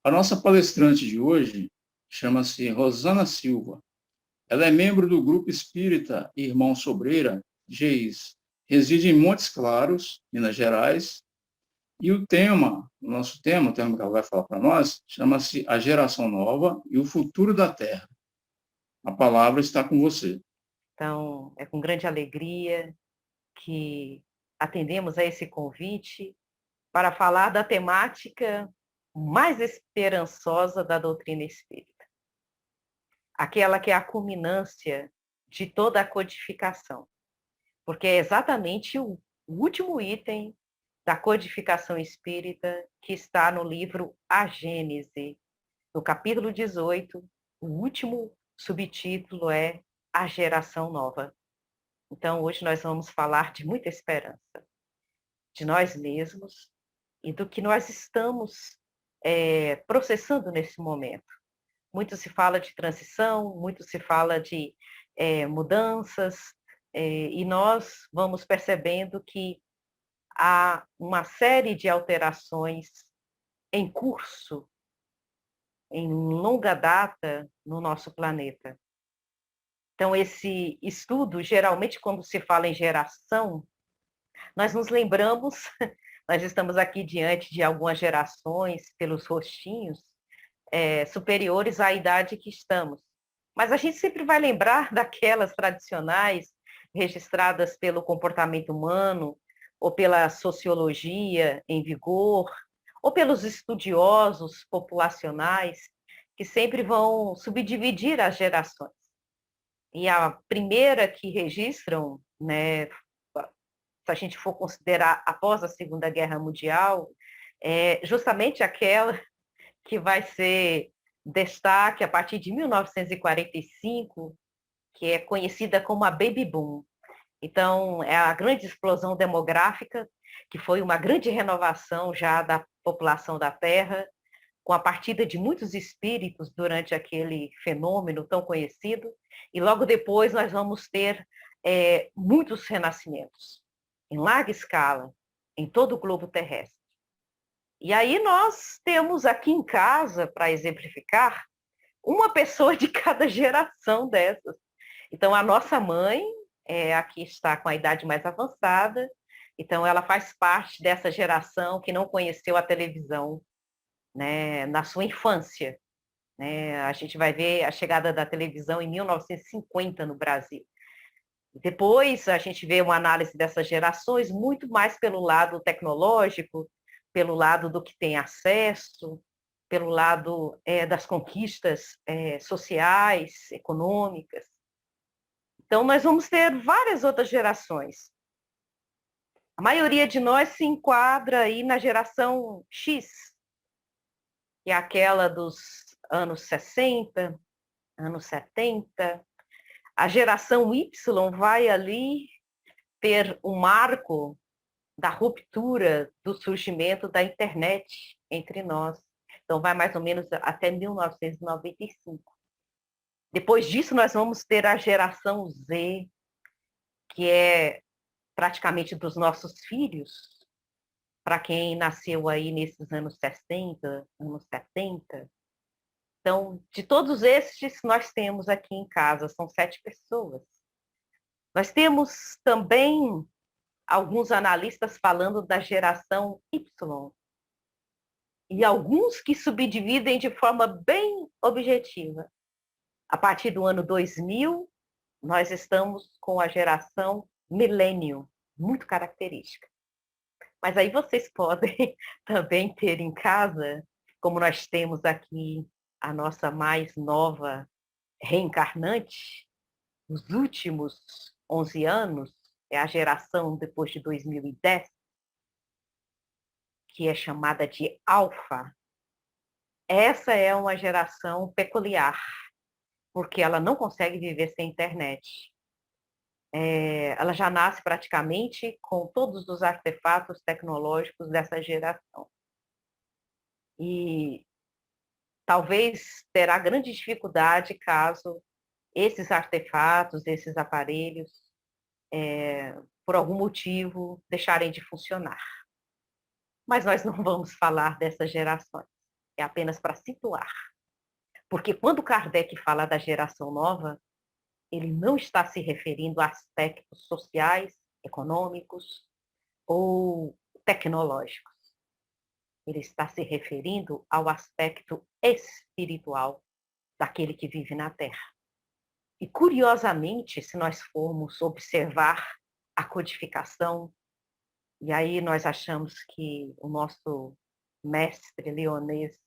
A nossa palestrante de hoje chama-se Rosana Silva. Ela é membro do Grupo Espírita Irmão Sobreira, GEIS. Reside em Montes Claros, Minas Gerais. E o tema que ela vai falar para nós, chama-se A Geração Nova e o Futuro da Terra. A palavra está com você. Então, é com grande alegria que atendemos a esse convite para falar da temática mais esperançosa da doutrina espírita. Aquela que é a culminância de toda a codificação. Porque é exatamente o último item da codificação espírita que está no livro A Gênese, no capítulo 18, o último subtítulo é A Geração Nova. Então, hoje nós vamos falar de muita esperança, de nós mesmos e do que nós estamos processando nesse momento. Muito se fala de transição, muito se fala de mudanças, e nós vamos percebendo que há uma série de alterações em curso, em longa data, no nosso planeta. Então, esse estudo, geralmente, quando se fala em geração, nós nos lembramos, nós estamos aqui diante de algumas gerações, pelos rostinhos, superiores à idade que estamos. Mas a gente sempre vai lembrar daquelas tradicionais, registradas pelo comportamento humano, ou pela sociologia em vigor, ou pelos estudiosos populacionais, que sempre vão subdividir as gerações. E a primeira que registram, né, se a gente for considerar após a Segunda Guerra Mundial, é justamente aquela que vai ser destaque a partir de 1945, que é conhecida como a Baby Boom. Então, é a grande explosão demográfica, que foi uma grande renovação já da população da Terra, com a partida de muitos espíritos durante aquele fenômeno tão conhecido, e logo depois nós vamos ter muitos renascimentos, em larga escala, em todo o globo terrestre. E aí nós temos aqui em casa, para exemplificar, uma pessoa de cada geração dessas. Então, a nossa mãe, aqui está com a idade mais avançada, então ela faz parte dessa geração que não conheceu a televisão, né, na sua infância. Né? A gente vai ver a chegada da televisão em 1950 no Brasil. Depois a gente vê uma análise dessas gerações muito mais pelo lado tecnológico, pelo lado do que tem acesso, pelo lado das conquistas sociais, econômicas. Então, nós vamos ter várias outras gerações. A maioria de nós se enquadra aí na geração X, que é aquela dos anos 60, anos 70. A geração Y vai ali ter um marco da ruptura do surgimento da internet entre nós. Então, vai mais ou menos até 1995. Depois disso, nós vamos ter a geração Z, que é praticamente dos nossos filhos, para quem nasceu aí nesses anos 60, anos 70. Então, de todos estes, nós temos aqui em casa, são 7 pessoas. Nós temos também alguns analistas falando da geração Y, e alguns que subdividem de forma bem objetiva. A partir do ano 2000, nós estamos com a geração Millennium, muito característica. Mas aí vocês podem também ter em casa, como nós temos aqui a nossa mais nova reencarnante, os últimos 11 anos, é a geração depois de 2010, que é chamada de Alfa. Essa é uma geração peculiar, porque ela não consegue viver sem internet. Ela já nasce praticamente com todos os artefatos tecnológicos dessa geração. E talvez terá grande dificuldade caso esses artefatos, esses aparelhos, por algum motivo, deixarem de funcionar. Mas nós não vamos falar dessas gerações. é apenas para situar. Porque quando Kardec fala da geração nova, ele não está se referindo a aspectos sociais, econômicos ou tecnológicos. Ele está se referindo ao aspecto espiritual daquele que vive na Terra. E, curiosamente, se nós formos observar a codificação, e aí nós achamos que o nosso mestre leonês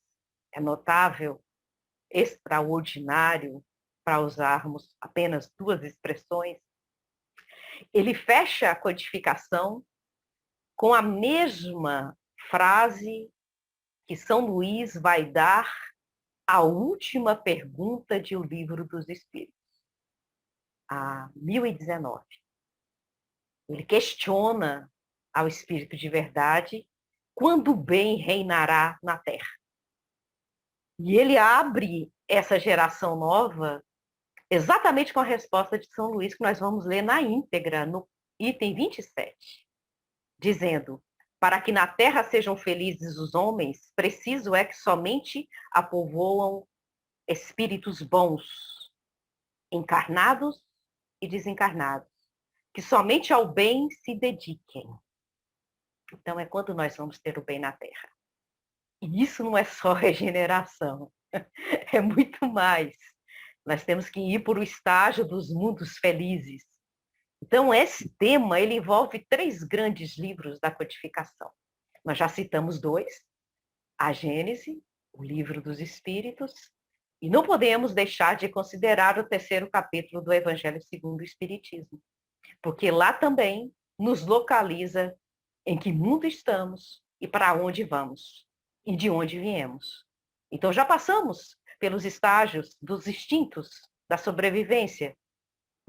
é notável, extraordinário, para usarmos apenas duas expressões, ele fecha a codificação com a mesma frase que São Luís vai dar à última pergunta de O Livro dos Espíritos, a 1019. Ele questiona ao Espírito de Verdade quando o bem reinará na Terra. E ele abre essa geração nova exatamente com a resposta de São Luís, que nós vamos ler na íntegra, no item 27, dizendo: para que na terra sejam felizes os homens, preciso é que somente a povoam espíritos bons, encarnados e desencarnados, que somente ao bem se dediquem. Então é quando nós vamos ter o bem na terra. E isso não é só regeneração, é muito mais. Nós temos que ir para o estágio dos mundos felizes. Então, esse tema, ele envolve 3 grandes livros da codificação. Nós já citamos 2, a Gênese, o Livro dos Espíritos, e não podemos deixar de considerar o 3º capítulo do Evangelho segundo o Espiritismo, porque lá também nos localiza em que mundo estamos e para onde vamos, e de onde viemos. Então, já passamos pelos estágios dos instintos da sobrevivência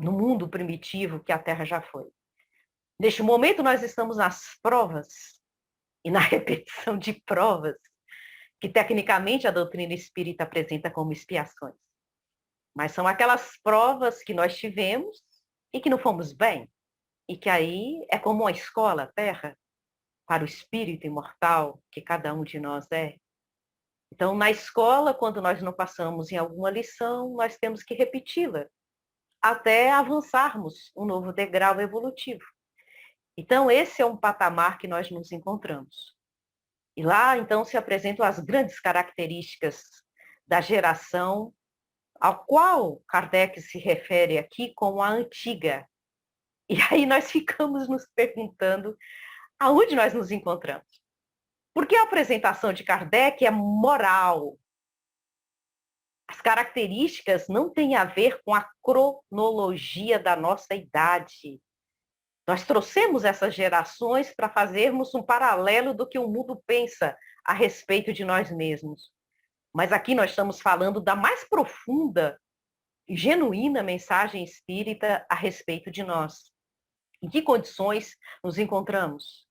no mundo primitivo que a Terra já foi. Neste momento, nós estamos nas provas e na repetição de provas que, tecnicamente, a doutrina espírita apresenta como expiações. Mas são aquelas provas que nós tivemos e que não fomos bem, e que aí é como uma escola, a Terra, para o espírito imortal que cada um de nós é. Então, na escola, quando nós não passamos em alguma lição, nós temos que repeti-la, até avançarmos um novo degrau evolutivo. Então, esse é um patamar que nós nos encontramos. E lá, então, se apresentam as grandes características da geração ao qual Kardec se refere aqui como a antiga. E aí nós ficamos nos perguntando aonde nós nos encontramos. Porque a apresentação de Kardec é moral. As características não têm a ver com a cronologia da nossa idade. Nós trouxemos essas gerações para fazermos um paralelo do que o mundo pensa a respeito de nós mesmos. Mas aqui nós estamos falando da mais profunda e genuína mensagem espírita a respeito de nós. Em que condições nos encontramos?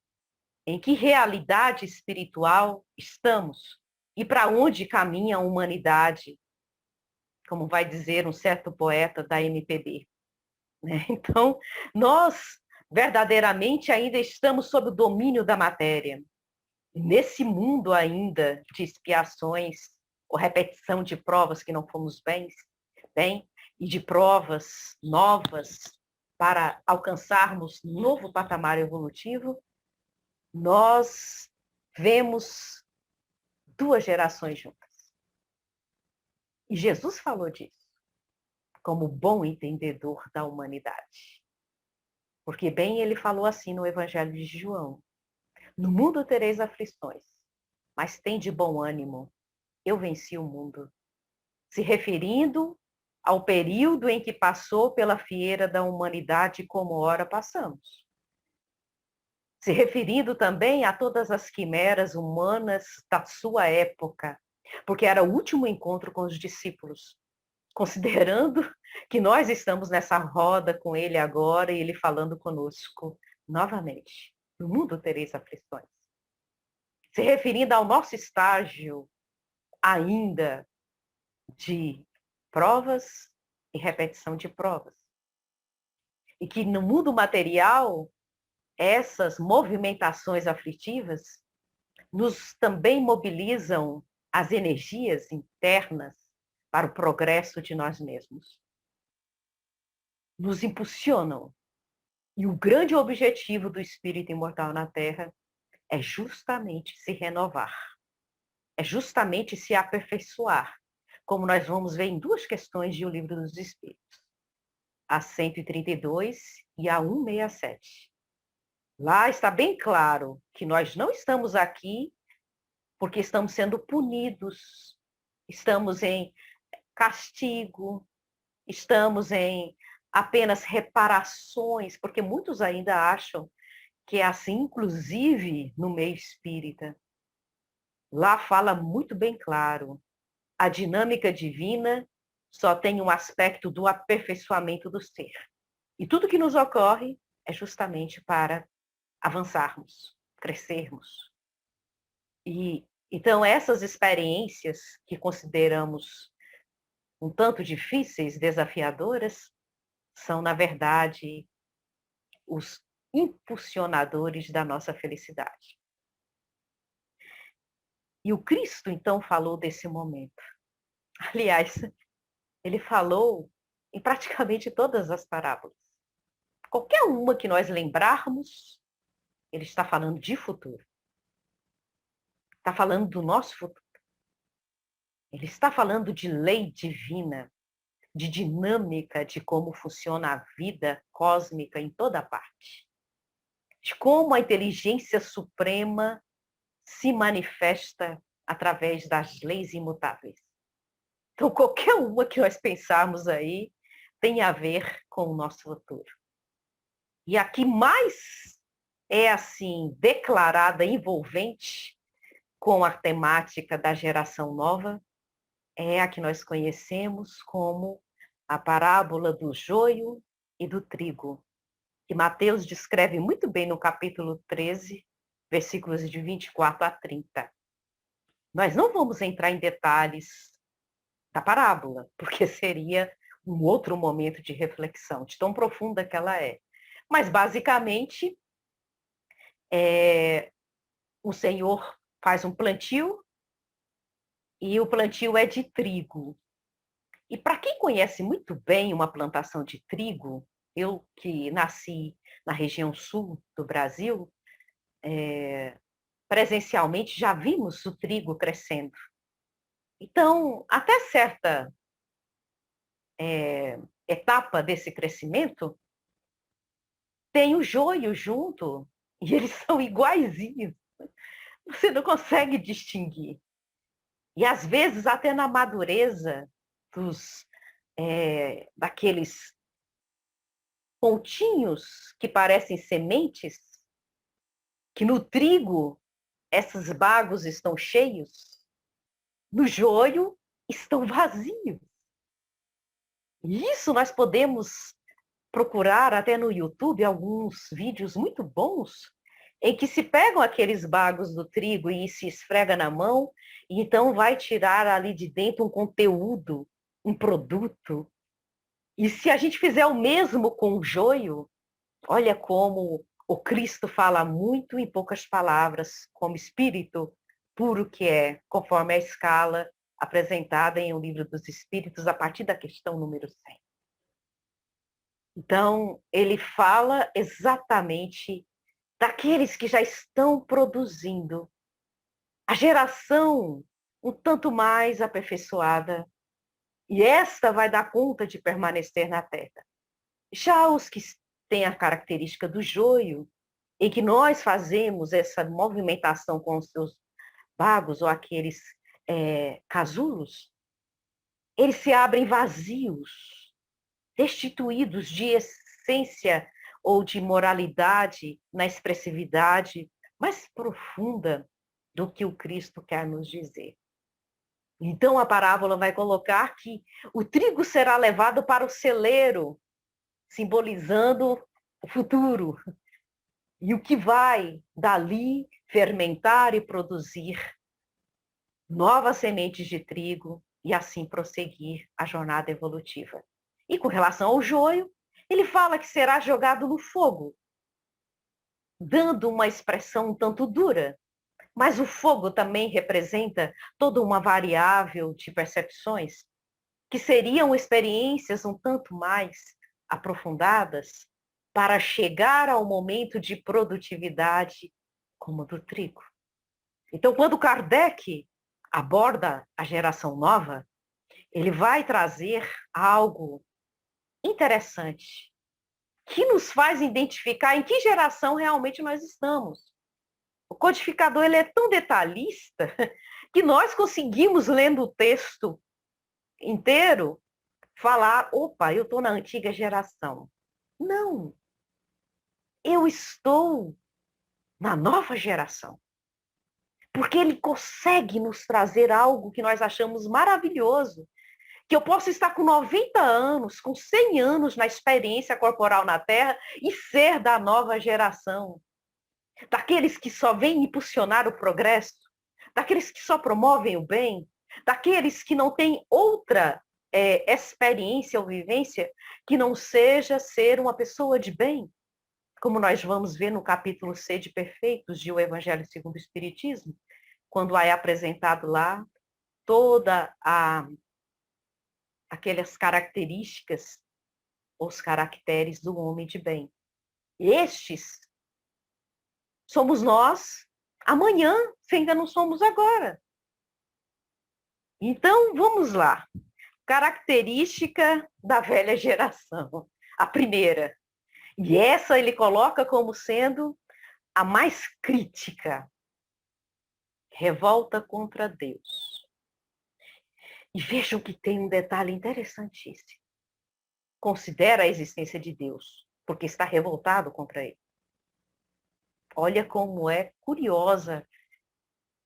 Em que realidade espiritual estamos? E para onde caminha a humanidade? Como vai dizer um certo poeta da MPB. Então, nós verdadeiramente ainda estamos sob o domínio da matéria. Nesse mundo ainda de expiações, ou repetição de provas que não fomos bem, e de provas novas para alcançarmos um novo patamar evolutivo, nós vemos 2 gerações juntas. E Jesus falou disso, como bom entendedor da humanidade. Porque bem ele falou assim no Evangelho de João: no mundo tereis aflições, mas tende bom ânimo, eu venci o mundo. Se referindo ao período em que passou pela fieira da humanidade como ora passamos. Se referindo também a todas as quimeras humanas da sua época, porque era o último encontro com os discípulos, considerando que nós estamos nessa roda com ele agora e ele falando conosco novamente. No mundo tereis aflições. Se referindo ao nosso estágio ainda de provas e repetição de provas. E que no mundo material, essas movimentações aflitivas nos também mobilizam as energias internas para o progresso de nós mesmos. Nos impulsionam. E o grande objetivo do espírito imortal na Terra é justamente se renovar. É justamente se aperfeiçoar, como nós vamos ver em duas questões de O Livro dos Espíritos. A 132 e a 167. Lá está bem claro que nós não estamos aqui porque estamos sendo punidos, estamos em castigo, estamos em apenas reparações, porque muitos ainda acham que é assim, inclusive no meio espírita. Lá fala muito bem claro, a dinâmica divina só tem um aspecto do aperfeiçoamento do ser. E tudo que nos ocorre é justamente para avançarmos, crescermos. E então essas experiências que consideramos um tanto difíceis, desafiadoras, são, na verdade, os impulsionadores da nossa felicidade. E o Cristo, então, falou desse momento. Aliás, ele falou em praticamente todas as parábolas. Qualquer uma que nós lembrarmos, ele está falando de futuro. Está falando do nosso futuro. Ele está falando de lei divina, de dinâmica de como funciona a vida cósmica em toda parte. De como a inteligência suprema se manifesta através das leis imutáveis. Então, qualquer uma que nós pensarmos aí tem a ver com o nosso futuro. E a que mais é, assim, declarada envolvente com a temática da geração nova é a que nós conhecemos como a parábola do joio e do trigo, que Mateus descreve muito bem no capítulo 13, versículos de 24 a 30. Nós não vamos entrar em detalhes da parábola, porque seria um outro momento de reflexão, de tão profunda que ela é. Mas, basicamente, o Senhor faz um plantio e o plantio é de trigo. E para quem conhece muito bem uma plantação de trigo, eu que nasci na região sul do Brasil, presencialmente já vimos o trigo crescendo. Então, até certa etapa desse crescimento, tem o joio junto, e eles são iguaizinhos. Você não consegue distinguir. E às vezes, até na madureza daqueles pontinhos que parecem sementes, que no trigo esses bagos estão cheios, no joio estão vazios. E isso nós podemos procurar até no YouTube alguns vídeos muito bons em que se pegam aqueles bagos do trigo e se esfrega na mão, e então vai tirar ali de dentro um conteúdo, um produto. E se a gente fizer o mesmo com o joio, olha como o Cristo fala muito em poucas palavras, como espírito puro que é, conforme a escala apresentada em O Livro dos Espíritos, a partir da questão número 100. Então, ele fala exatamente daqueles que já estão produzindo a geração um tanto mais aperfeiçoada, e esta vai dar conta de permanecer na Terra. Já os que têm a característica do joio, em que nós fazemos essa movimentação com os seus bagos ou aqueles casulos, eles se abrem vazios, destituídos de essência ou de moralidade na expressividade mais profunda do que o Cristo quer nos dizer. Então a parábola vai colocar que o trigo será levado para o celeiro, simbolizando o futuro, e o que vai dali fermentar e produzir novas sementes de trigo e assim prosseguir a jornada evolutiva. E com relação ao joio, ele fala que será jogado no fogo, dando uma expressão um tanto dura, Mas o fogo também representa toda uma variável de percepções, que seriam experiências um tanto mais aprofundadas para chegar ao momento de produtividade como do trigo. Então, quando Kardec aborda a geração nova, ele vai trazer algo interessante, que nos faz identificar em que geração realmente nós estamos. O codificador ele é tão detalhista que nós conseguimos, lendo o texto inteiro, falar, opa, eu estou na antiga geração. Não, eu estou na nova geração. Porque ele consegue nos trazer algo que nós achamos maravilhoso, que eu posso estar com 90 anos, com 100 anos na experiência corporal na Terra e ser da nova geração. Daqueles que só vêm impulsionar o progresso, daqueles que só promovem o bem, daqueles que não têm outra experiência ou vivência que não seja ser uma pessoa de bem, como nós vamos ver no capítulo C de Perfeitos de O Evangelho segundo o Espiritismo, quando é apresentado lá toda aquelas características, os caracteres do homem de bem. Estes somos nós amanhã, se ainda não somos agora. Então, vamos lá. Característica da velha geração. A primeira. E essa ele coloca como sendo a mais crítica. Revolta contra Deus. E vejam que tem um detalhe interessantíssimo. Considera a existência de Deus, porque está revoltado contra ele. Olha como é curiosa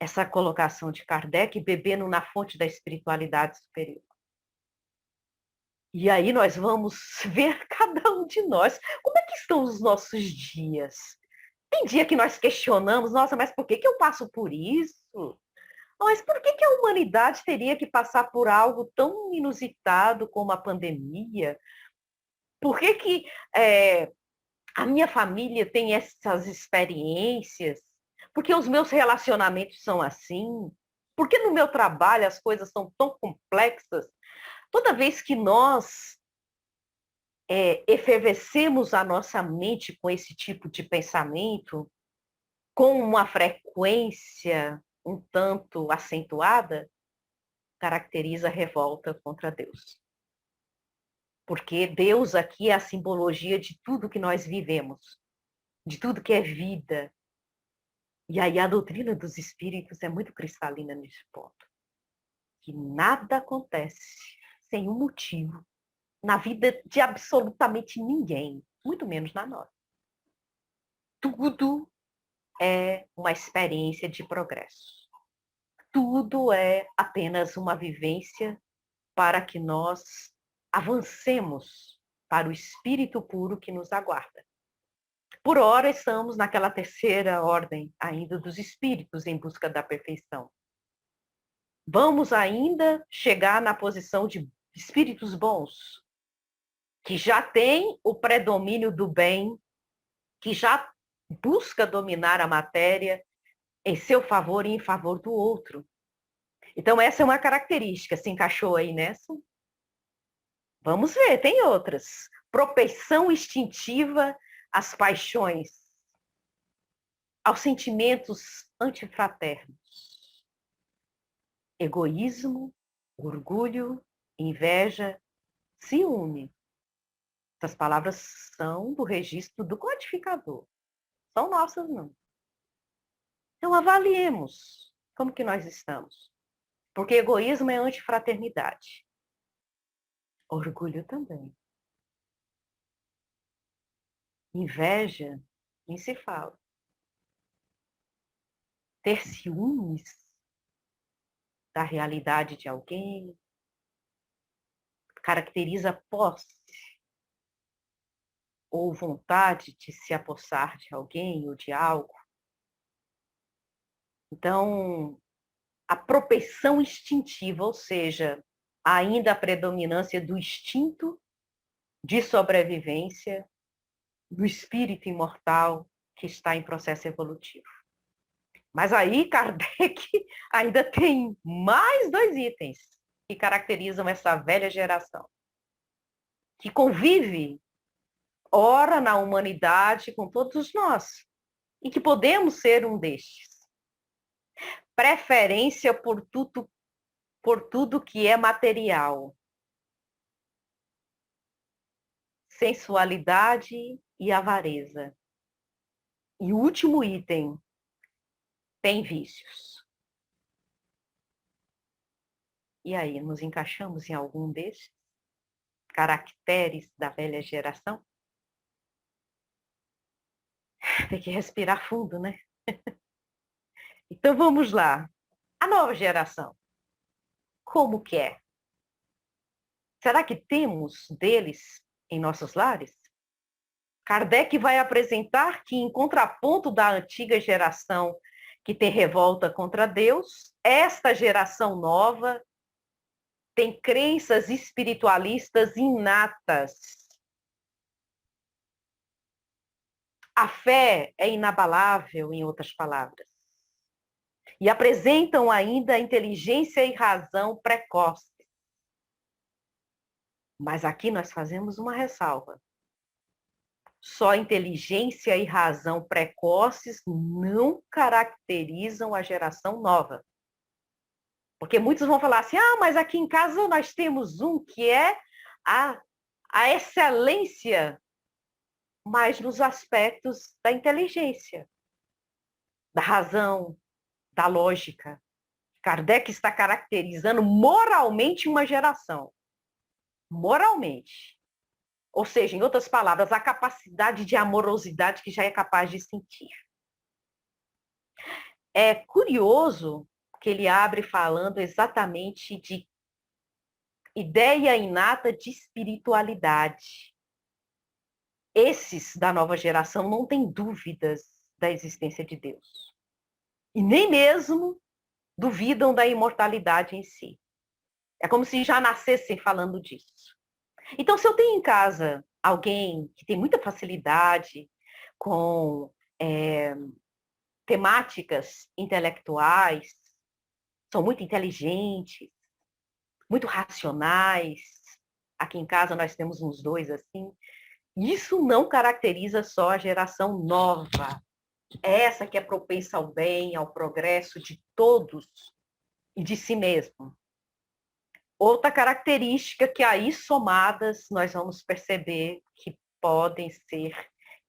essa colocação de Kardec bebendo na fonte da espiritualidade superior. E aí nós vamos ver cada um de nós. Como é que estão os nossos dias? Tem dia que nós questionamos, nossa, mas por que eu passo por isso? Mas por que a humanidade teria que passar por algo tão inusitado como a pandemia? Por que a minha família tem essas experiências? Por que os meus relacionamentos são assim? Por que no meu trabalho as coisas são tão complexas? Toda vez que nós efervescemos a nossa mente com esse tipo de pensamento, com uma frequência um tanto acentuada, caracteriza a revolta contra Deus. Porque Deus aqui é a simbologia de tudo que nós vivemos, de tudo que é vida. E aí a doutrina dos espíritos é muito cristalina nesse ponto. Que nada acontece sem um motivo na vida de absolutamente ninguém, muito menos na nossa. Tudo é uma experiência de progresso. Tudo é apenas uma vivência para que nós avancemos para o espírito puro que nos aguarda. Por ora, estamos naquela terceira ordem ainda dos espíritos em busca da perfeição. Vamos ainda chegar na posição de espíritos bons, que já tem o predomínio do bem, que já busca dominar a matéria em seu favor e em favor do outro. Então, essa é uma característica. Se encaixou aí nessa? Vamos ver, tem outras. Propensão instintiva às paixões, aos sentimentos antifraternos. Egoísmo, orgulho, inveja, ciúme. Essas palavras são do registro do codificador. São nossas, não. Então, avaliemos como que nós estamos. Porque egoísmo é antifraternidade. Orgulho também. Inveja, nem se fala. Ter ciúmes da realidade de alguém caracteriza posse ou vontade de se apossar de alguém ou de algo. Então, a propensão instintiva, ou seja, ainda a predominância do instinto de sobrevivência do espírito imortal que está em processo evolutivo. Mas aí Kardec ainda tem mais 2 itens que caracterizam essa velha geração, que convive, ora, na humanidade com todos nós, e que podemos ser um destes. Preferência por tudo que é material. Sensualidade e avareza. E o último item, tem vícios. E aí, nos encaixamos em algum desses caracteres da velha geração? Tem que respirar fundo, né? Então vamos lá. A nova geração, como que é? Será que temos deles em nossos lares? Kardec vai apresentar que, em contraponto da antiga geração que tem revolta contra Deus, esta geração nova tem crenças espiritualistas inatas. A fé é inabalável, em outras palavras. E apresentam ainda inteligência e razão precoces. Mas aqui nós fazemos uma ressalva. Só inteligência e razão precoces não caracterizam a geração nova. Porque muitos vão falar assim, mas aqui em casa nós temos um que é a excelência, mas nos aspectos da inteligência, da razão, da lógica. Kardec está caracterizando moralmente uma geração. Moralmente. Ou seja, em outras palavras, a capacidade de amorosidade que já é capaz de sentir. É curioso que ele abre falando exatamente de ideia inata de espiritualidade. Esses da nova geração não têm dúvidas da existência de Deus. E nem mesmo duvidam da imortalidade em si. É como se já nascessem falando disso. Então, se eu tenho em casa alguém que tem muita facilidade com temáticas intelectuais, são muito inteligentes, muito racionais, aqui em casa nós temos uns 2 assim, isso não caracteriza só a geração nova, essa que é propensa ao bem, ao progresso de todos e de si mesmo. Outra característica que aí somadas nós vamos perceber que podem ser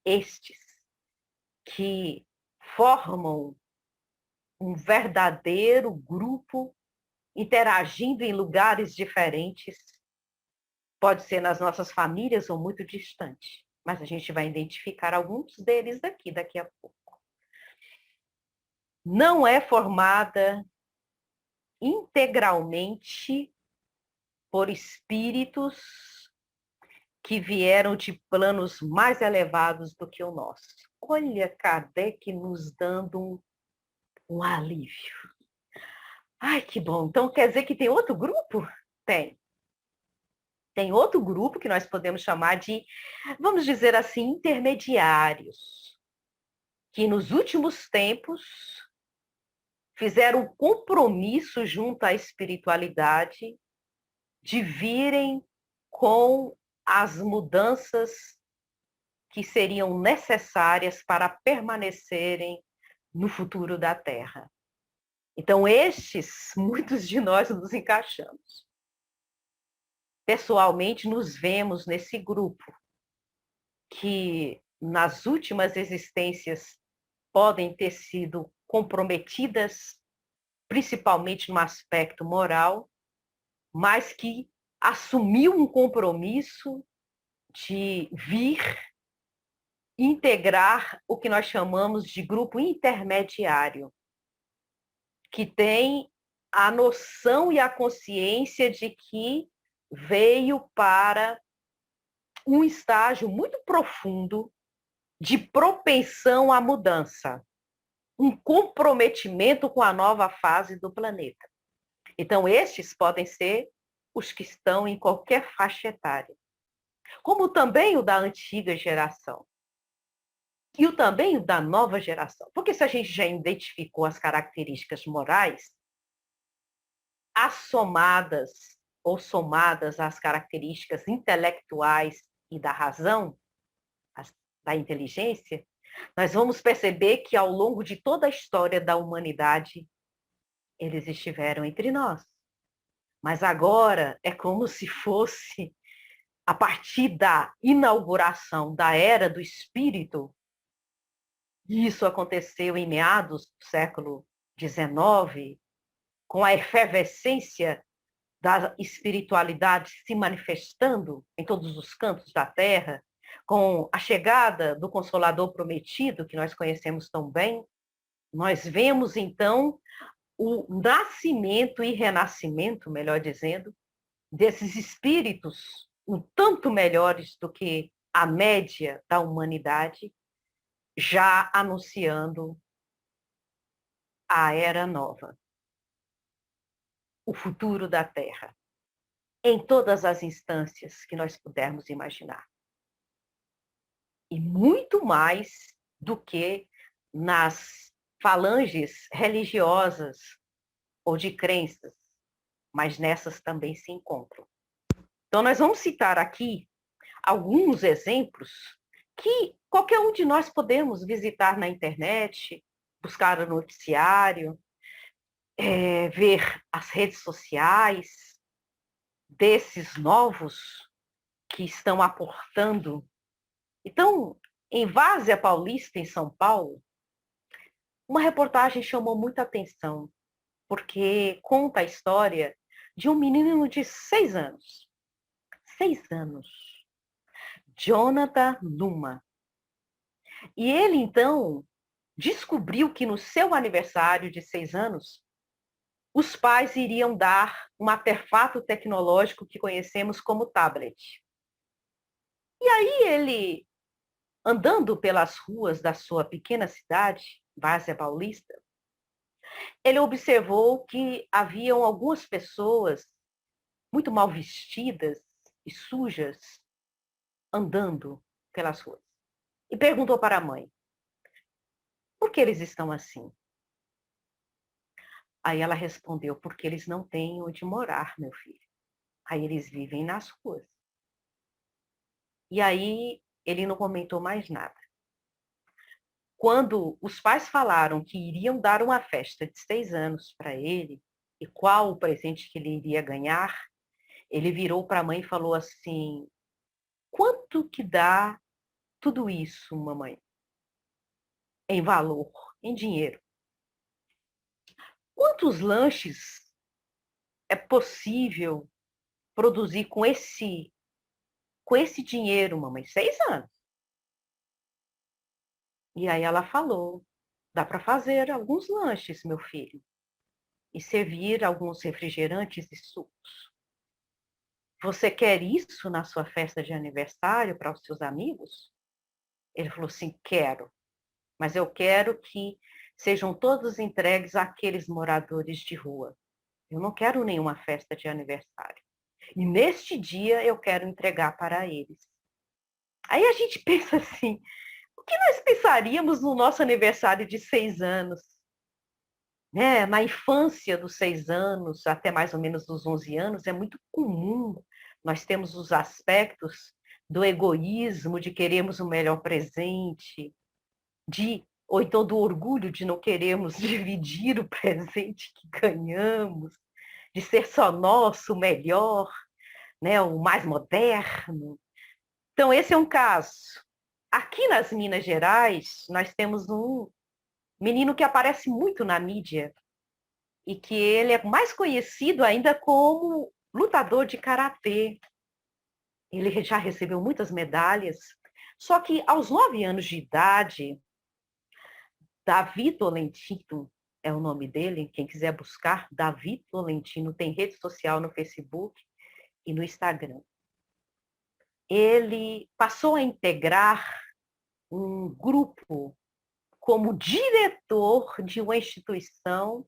estes que formam um verdadeiro grupo interagindo em lugares diferentes, pode ser nas nossas famílias ou muito distante, mas a gente vai identificar alguns deles daqui a pouco. Não é formada integralmente por espíritos que vieram de planos mais elevados do que o nosso. Olha, Kardec nos dando um alívio. Ai, que bom. Então quer dizer que tem outro grupo? Tem. Tem outro grupo que nós podemos chamar de, vamos dizer assim, intermediários, que nos últimos tempos fizeram um compromisso junto à espiritualidade de virem com as mudanças que seriam necessárias para permanecerem no futuro da Terra. Então, muitos de nós nos encaixamos. Pessoalmente, nos vemos nesse grupo, que nas últimas existências podem ter sido comprometidas, principalmente no aspecto moral, mas que assumiu um compromisso de vir integrar o que nós chamamos de grupo intermediário, que tem a noção e a consciência de que veio para um estágio muito profundo de propensão à mudança, um comprometimento com a nova fase do planeta. Então, estes podem ser os que estão em qualquer faixa etária, como também o da antiga geração. e também o da nova geração. Porque se a gente já identificou as características morais, assomadas ou somadas às características intelectuais e da razão, da inteligência, nós vamos perceber que ao longo de toda a história da humanidade, eles estiveram entre nós. Mas agora é como se fosse, a partir da inauguração da Era do Espírito, e isso aconteceu em meados do século XIX, com a efervescência da espiritualidade se manifestando em todos os cantos da Terra, com a chegada do Consolador Prometido, que nós conhecemos tão bem, nós vemos, então, o nascimento e renascimento, melhor dizendo, desses espíritos um tanto melhores do que a média da humanidade, já anunciando a era nova, o futuro da Terra, em todas as instâncias que nós pudermos imaginar. E muito mais do que nas falanges religiosas ou de crenças, mas nessas também se encontram. Então, nós vamos citar aqui alguns exemplos que qualquer um de nós podemos visitar na internet, buscar o noticiário, ver as redes sociais desses novos que estão aportando. Então, em Várzea Paulista, em São Paulo, uma reportagem chamou muita atenção, porque conta a história de um menino de 6 anos. 6 anos. Jonathan Luma. E ele, então, descobriu que no seu aniversário de 6 anos, os pais iriam dar um artefato tecnológico que conhecemos como tablet. E aí ele, andando pelas ruas da sua pequena cidade, Várzea Paulista, ele observou que haviam algumas pessoas muito mal vestidas e sujas andando pelas ruas. E perguntou para a mãe: por que eles estão assim? Aí ela respondeu: porque eles não têm onde morar, meu filho. Aí eles vivem nas ruas. E aí ele não comentou mais nada. Quando os pais falaram que iriam dar uma festa de 6 anos para ele, e qual o presente que ele iria ganhar, ele virou para a mãe e falou assim: quanto que dá tudo isso, mamãe? Em valor, em dinheiro. Quantos lanches é possível produzir com esse dinheiro, mamãe? 6 anos. E aí ela falou: dá para fazer alguns lanches, meu filho, e servir alguns refrigerantes e sucos. Você quer isso na sua festa de aniversário para os seus amigos? Ele falou assim: quero, mas eu quero que sejam todos entregues àqueles moradores de rua. Eu não quero nenhuma festa de aniversário. E neste dia eu quero entregar para eles. Aí a gente pensa assim: o que nós pensaríamos no nosso aniversário de 6 anos? Né? Na infância dos 6 anos, até mais ou menos dos 11 anos, é muito comum nós temos os aspectos do egoísmo, de queremos o melhor presente, ou então do orgulho de não queremos dividir o presente que ganhamos, de ser só nosso, o melhor, né? O mais moderno. Então, esse é um caso. Aqui nas Minas Gerais, nós temos um menino que aparece muito na mídia e que ele é mais conhecido ainda como lutador de karatê. Ele já recebeu muitas medalhas, só que aos 9 anos de idade, Davi Tolentino é o nome dele, quem quiser buscar, Davi Tolentino, tem rede social no Facebook e no Instagram. Ele passou a integrar um grupo como diretor de uma instituição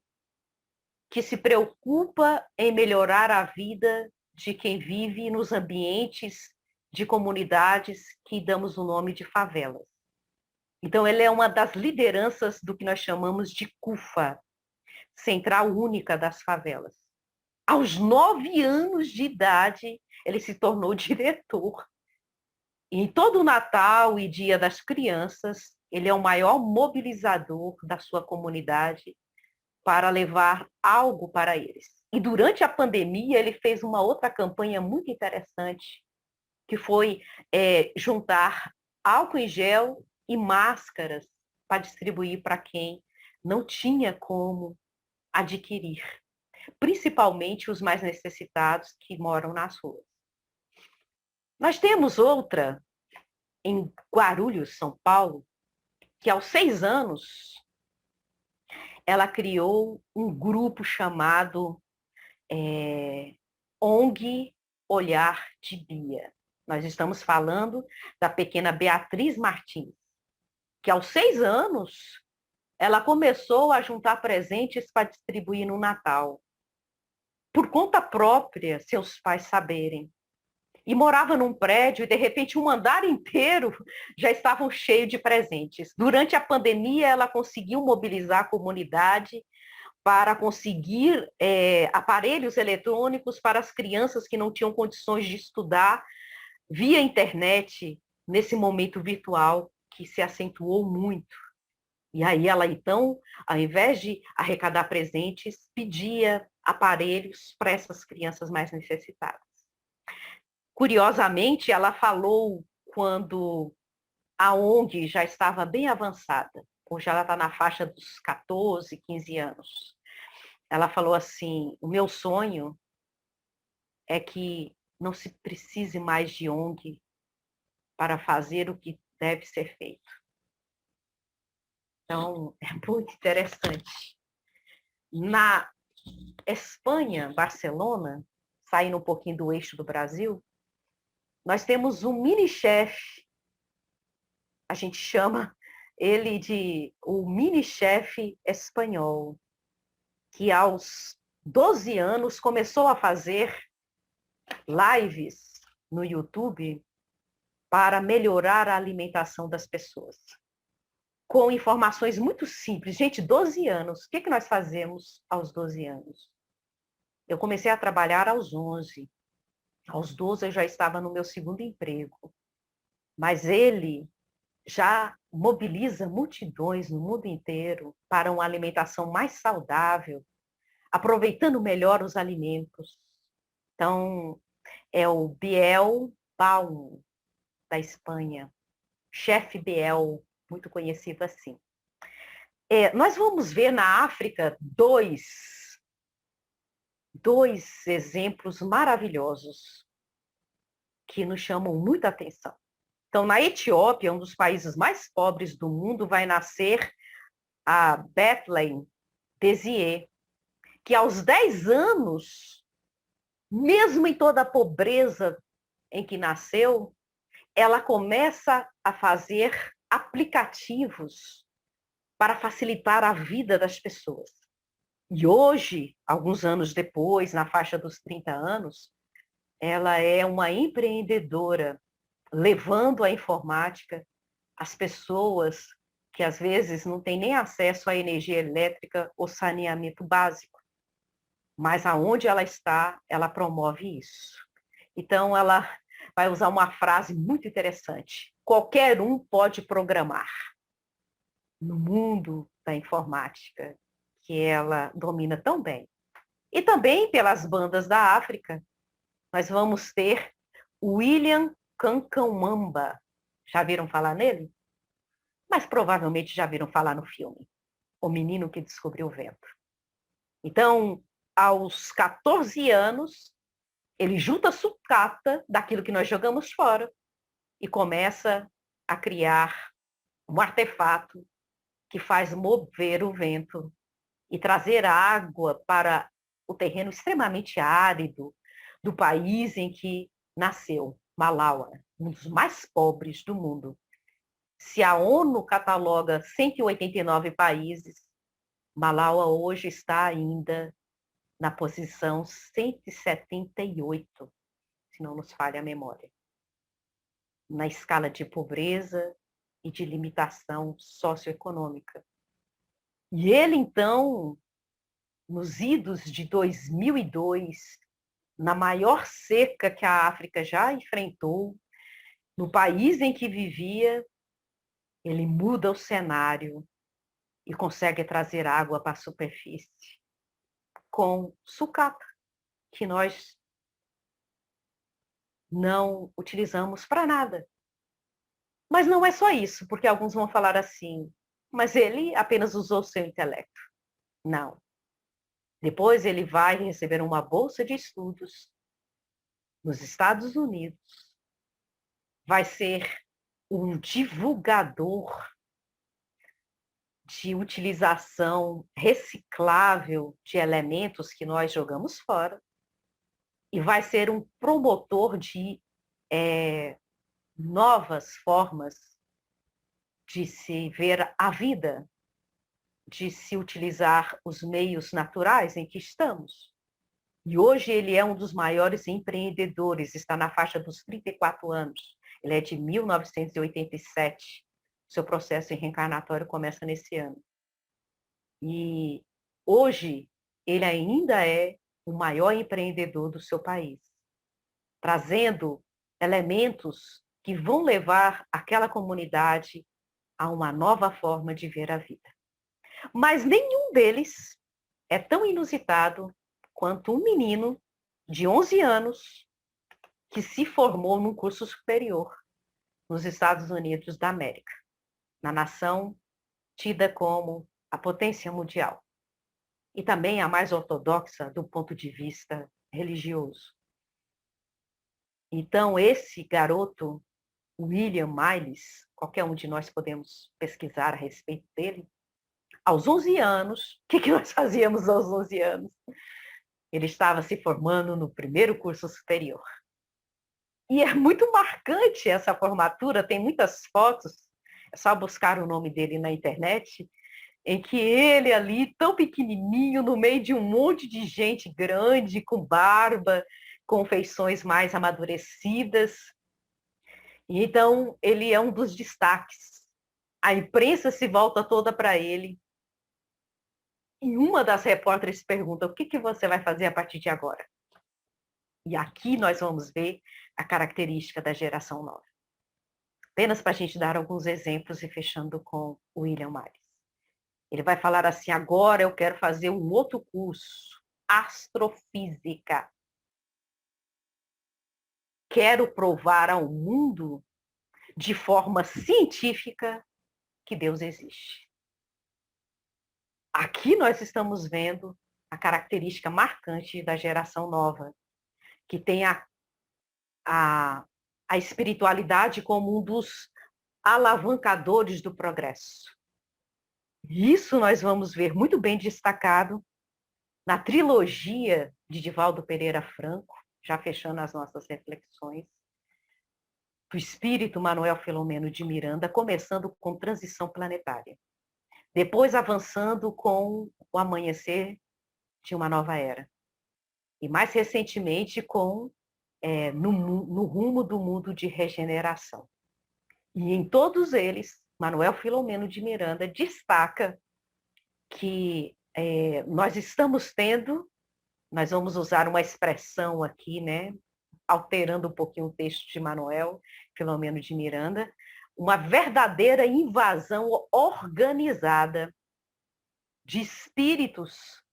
que se preocupa em melhorar a vida de quem vive nos ambientes de comunidades que damos o nome de favelas. Então, ele é uma das lideranças do que nós chamamos de CUFA, Central Única das Favelas. Aos 9 anos de idade, ele se tornou diretor. Em todo o Natal e Dia das Crianças, ele é o maior mobilizador da sua comunidade para levar algo para eles. E durante a pandemia, ele fez uma outra campanha muito interessante, que foi juntar álcool em gel e máscaras para distribuir para quem não tinha como adquirir, principalmente os mais necessitados que moram nas ruas. Nós temos outra em Guarulhos, São Paulo, que aos 6 anos ela criou um grupo chamado ONG Olhar de Bia. Nós estamos falando da pequena Beatriz Martins, que aos 6 anos ela começou a juntar presentes para distribuir no Natal. Por conta própria, seus pais saberem. E morava num prédio e, de repente, um andar inteiro já estavam cheios de presentes. Durante a pandemia, ela conseguiu mobilizar a comunidade para conseguir aparelhos eletrônicos para as crianças que não tinham condições de estudar via internet, nesse momento virtual que se acentuou muito. E aí ela, então, ao invés de arrecadar presentes, pedia aparelhos para essas crianças mais necessitadas. Curiosamente, ela falou quando a ONG já estava bem avançada. Hoje ela está na faixa dos 14, 15 anos. Ela falou assim, o meu sonho é que não se precise mais de ONG para fazer o que deve ser feito. Então, é muito interessante. Na Espanha, Barcelona, saindo um pouquinho do eixo do Brasil, nós temos um mini-chefe, a gente chama ele de o mini-chefe espanhol, que aos 12 anos começou a fazer lives no YouTube para melhorar a alimentação das pessoas, com informações muito simples. Gente, 12 anos, o que nós fazemos aos 12 anos? Eu comecei a trabalhar aos 11. Aos 12 eu já estava no meu segundo emprego. Mas ele já mobiliza multidões no mundo inteiro para uma alimentação mais saudável, aproveitando melhor os alimentos. Então, é o Biel Baum, da Espanha, chefe Biel, muito conhecido assim. Nós vamos ver na África dois exemplos maravilhosos que nos chamam muita atenção. Então, na Etiópia, um dos países mais pobres do mundo, vai nascer a Bethlehem Désiré, que aos 10 anos, mesmo em toda a pobreza em que nasceu, ela começa a fazer aplicativos para facilitar a vida das pessoas. E hoje, alguns anos depois, na faixa dos 30 anos, ela é uma empreendedora, levando a informática às pessoas que às vezes não têm nem acesso à energia elétrica ou saneamento básico. Mas aonde ela está, ela promove isso. Então, ela vai usar uma frase muito interessante. Qualquer um pode programar. No mundo da informática, que ela domina tão bem. E também pelas bandas da África, nós vamos ter William Kankamwamba. Já viram falar nele? Mas provavelmente já viram falar no filme O Menino que Descobriu o Vento. Então, aos 14 anos, ele junta a sucata daquilo que nós jogamos fora e começa a criar um artefato que faz mover o vento e trazer água para o terreno extremamente árido do país em que nasceu, Malawi, um dos mais pobres do mundo. Se a ONU cataloga 189 países, Malawi hoje está ainda na posição 178, se não nos falha a memória. Na escala de pobreza e de limitação socioeconômica. E ele, então, nos idos de 2002, na maior seca que a África já enfrentou, no país em que vivia, ele muda o cenário e consegue trazer água para a superfície com sucata, que nós não utilizamos para nada. Mas não é só isso, porque alguns vão falar assim, mas ele apenas usou seu intelecto. Não. Depois ele vai receber uma bolsa de estudos nos Estados Unidos, vai ser um divulgador de utilização reciclável de elementos que nós jogamos fora e vai ser um promotor de novas formas de se ver a vida, de se utilizar os meios naturais em que estamos. E hoje ele é um dos maiores empreendedores, está na faixa dos 34 anos. Ele é de 1987. Seu processo reencarnatório começa nesse ano. E hoje ele ainda é o maior empreendedor do seu país, trazendo elementos que vão levar aquela comunidade a uma nova forma de ver a vida. Mas nenhum deles é tão inusitado quanto um menino de 11 anos que se formou num curso superior nos Estados Unidos da América, na nação tida como a potência mundial e também a mais ortodoxa do ponto de vista religioso. Então, esse garoto, William Miles, qualquer um de nós podemos pesquisar a respeito dele, aos 11 anos, o que nós fazíamos aos 11 anos? Ele estava se formando no primeiro curso superior. E é muito marcante essa formatura, tem muitas fotos, é só buscar o nome dele na internet, em que ele ali, tão pequenininho, no meio de um monte de gente grande, com barba, com feições mais amadurecidas. E então, ele é um dos destaques. A imprensa se volta toda para ele. E uma das repórteres pergunta, o que você vai fazer a partir de agora? E aqui nós vamos ver a característica da geração nova. Apenas para a gente dar alguns exemplos e fechando com o William Miles. Ele vai falar assim, agora eu quero fazer um outro curso, astrofísica. Quero provar ao mundo, de forma científica, que Deus existe. Aqui nós estamos vendo a característica marcante da geração nova, que tem a espiritualidade como um dos alavancadores do progresso. Isso nós vamos ver muito bem destacado na trilogia de Divaldo Pereira Franco, já fechando as nossas reflexões, do espírito Manuel Filomeno de Miranda, começando com Transição Planetária. Depois avançando com O Amanhecer de uma Nova Era. E mais recentemente com no Rumo do Mundo de Regeneração. E em todos eles, Manuel Filomeno de Miranda destaca que nós estamos tendo, nós vamos usar uma expressão aqui, né, alterando um pouquinho o texto de Manuel Filomeno de Miranda, uma verdadeira invasão organizada de espíritos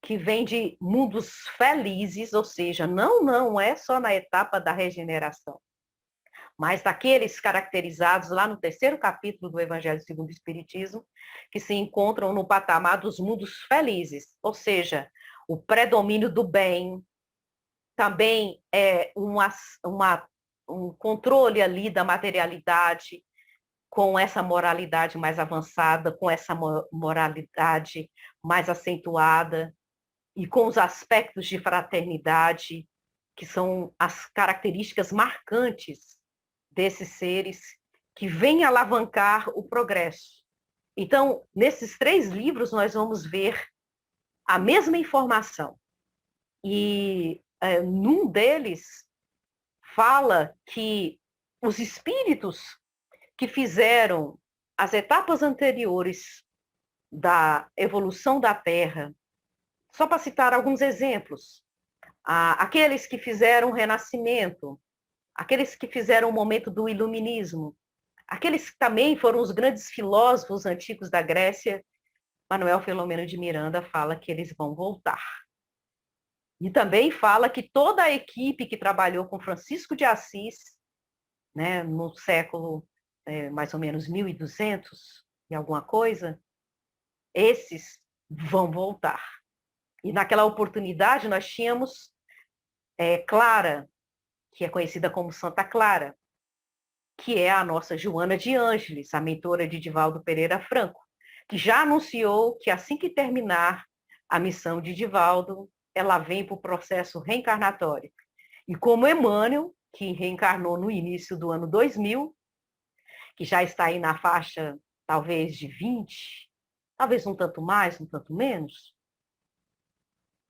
que vêm de mundos felizes, ou seja, não é só na etapa da regeneração, mas daqueles caracterizados lá no 3º capítulo do Evangelho segundo o Espiritismo, que se encontram no patamar dos mundos felizes, ou seja, o predomínio do bem, também um controle ali da materialidade, com essa moralidade mais avançada, com essa moralidade mais acentuada, e com os aspectos de fraternidade, que são as características marcantes desses seres que vêm alavancar o progresso. Então, nesses 3 livros, nós vamos ver a mesma informação. E num deles fala que os espíritos que fizeram as etapas anteriores da evolução da Terra, só para citar alguns exemplos, aqueles que fizeram o Renascimento, aqueles que fizeram o momento do Iluminismo, aqueles que também foram os grandes filósofos antigos da Grécia, Manuel Filomeno de Miranda fala que eles vão voltar. E também fala que toda a equipe que trabalhou com Francisco de Assis, né, no século mais ou menos 1200 e alguma coisa, esses vão voltar. E naquela oportunidade nós tínhamos Clara, que é conhecida como Santa Clara, que é a nossa Joana de Ângeles, a mentora de Divaldo Pereira Franco, que já anunciou que assim que terminar a missão de Divaldo, ela vem para o processo reencarnatório. E como Emmanuel, que reencarnou no início do ano 2000, que já está aí na faixa talvez de 20, talvez um tanto mais, um tanto menos,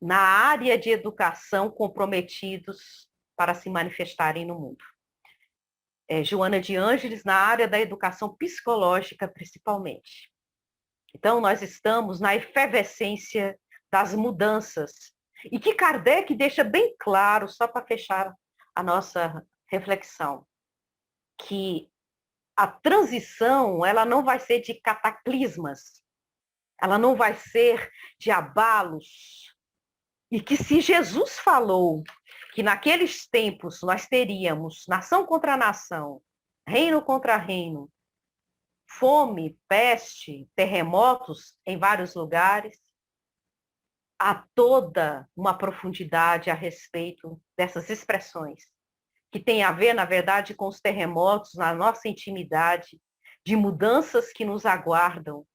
na área de educação comprometidos para se manifestarem no mundo. Joana de Ângeles na área da educação psicológica, principalmente. Então, nós estamos na efervescência das mudanças. E que Kardec deixa bem claro, só para fechar a nossa reflexão, que a transição ela não vai ser de cataclismas, ela não vai ser de abalos. E que se Jesus falou que naqueles tempos nós teríamos nação contra nação, reino contra reino, fome, peste, terremotos em vários lugares, há toda uma profundidade a respeito dessas expressões, que tem a ver, na verdade, com os terremotos na nossa intimidade, de mudanças que nos aguardam.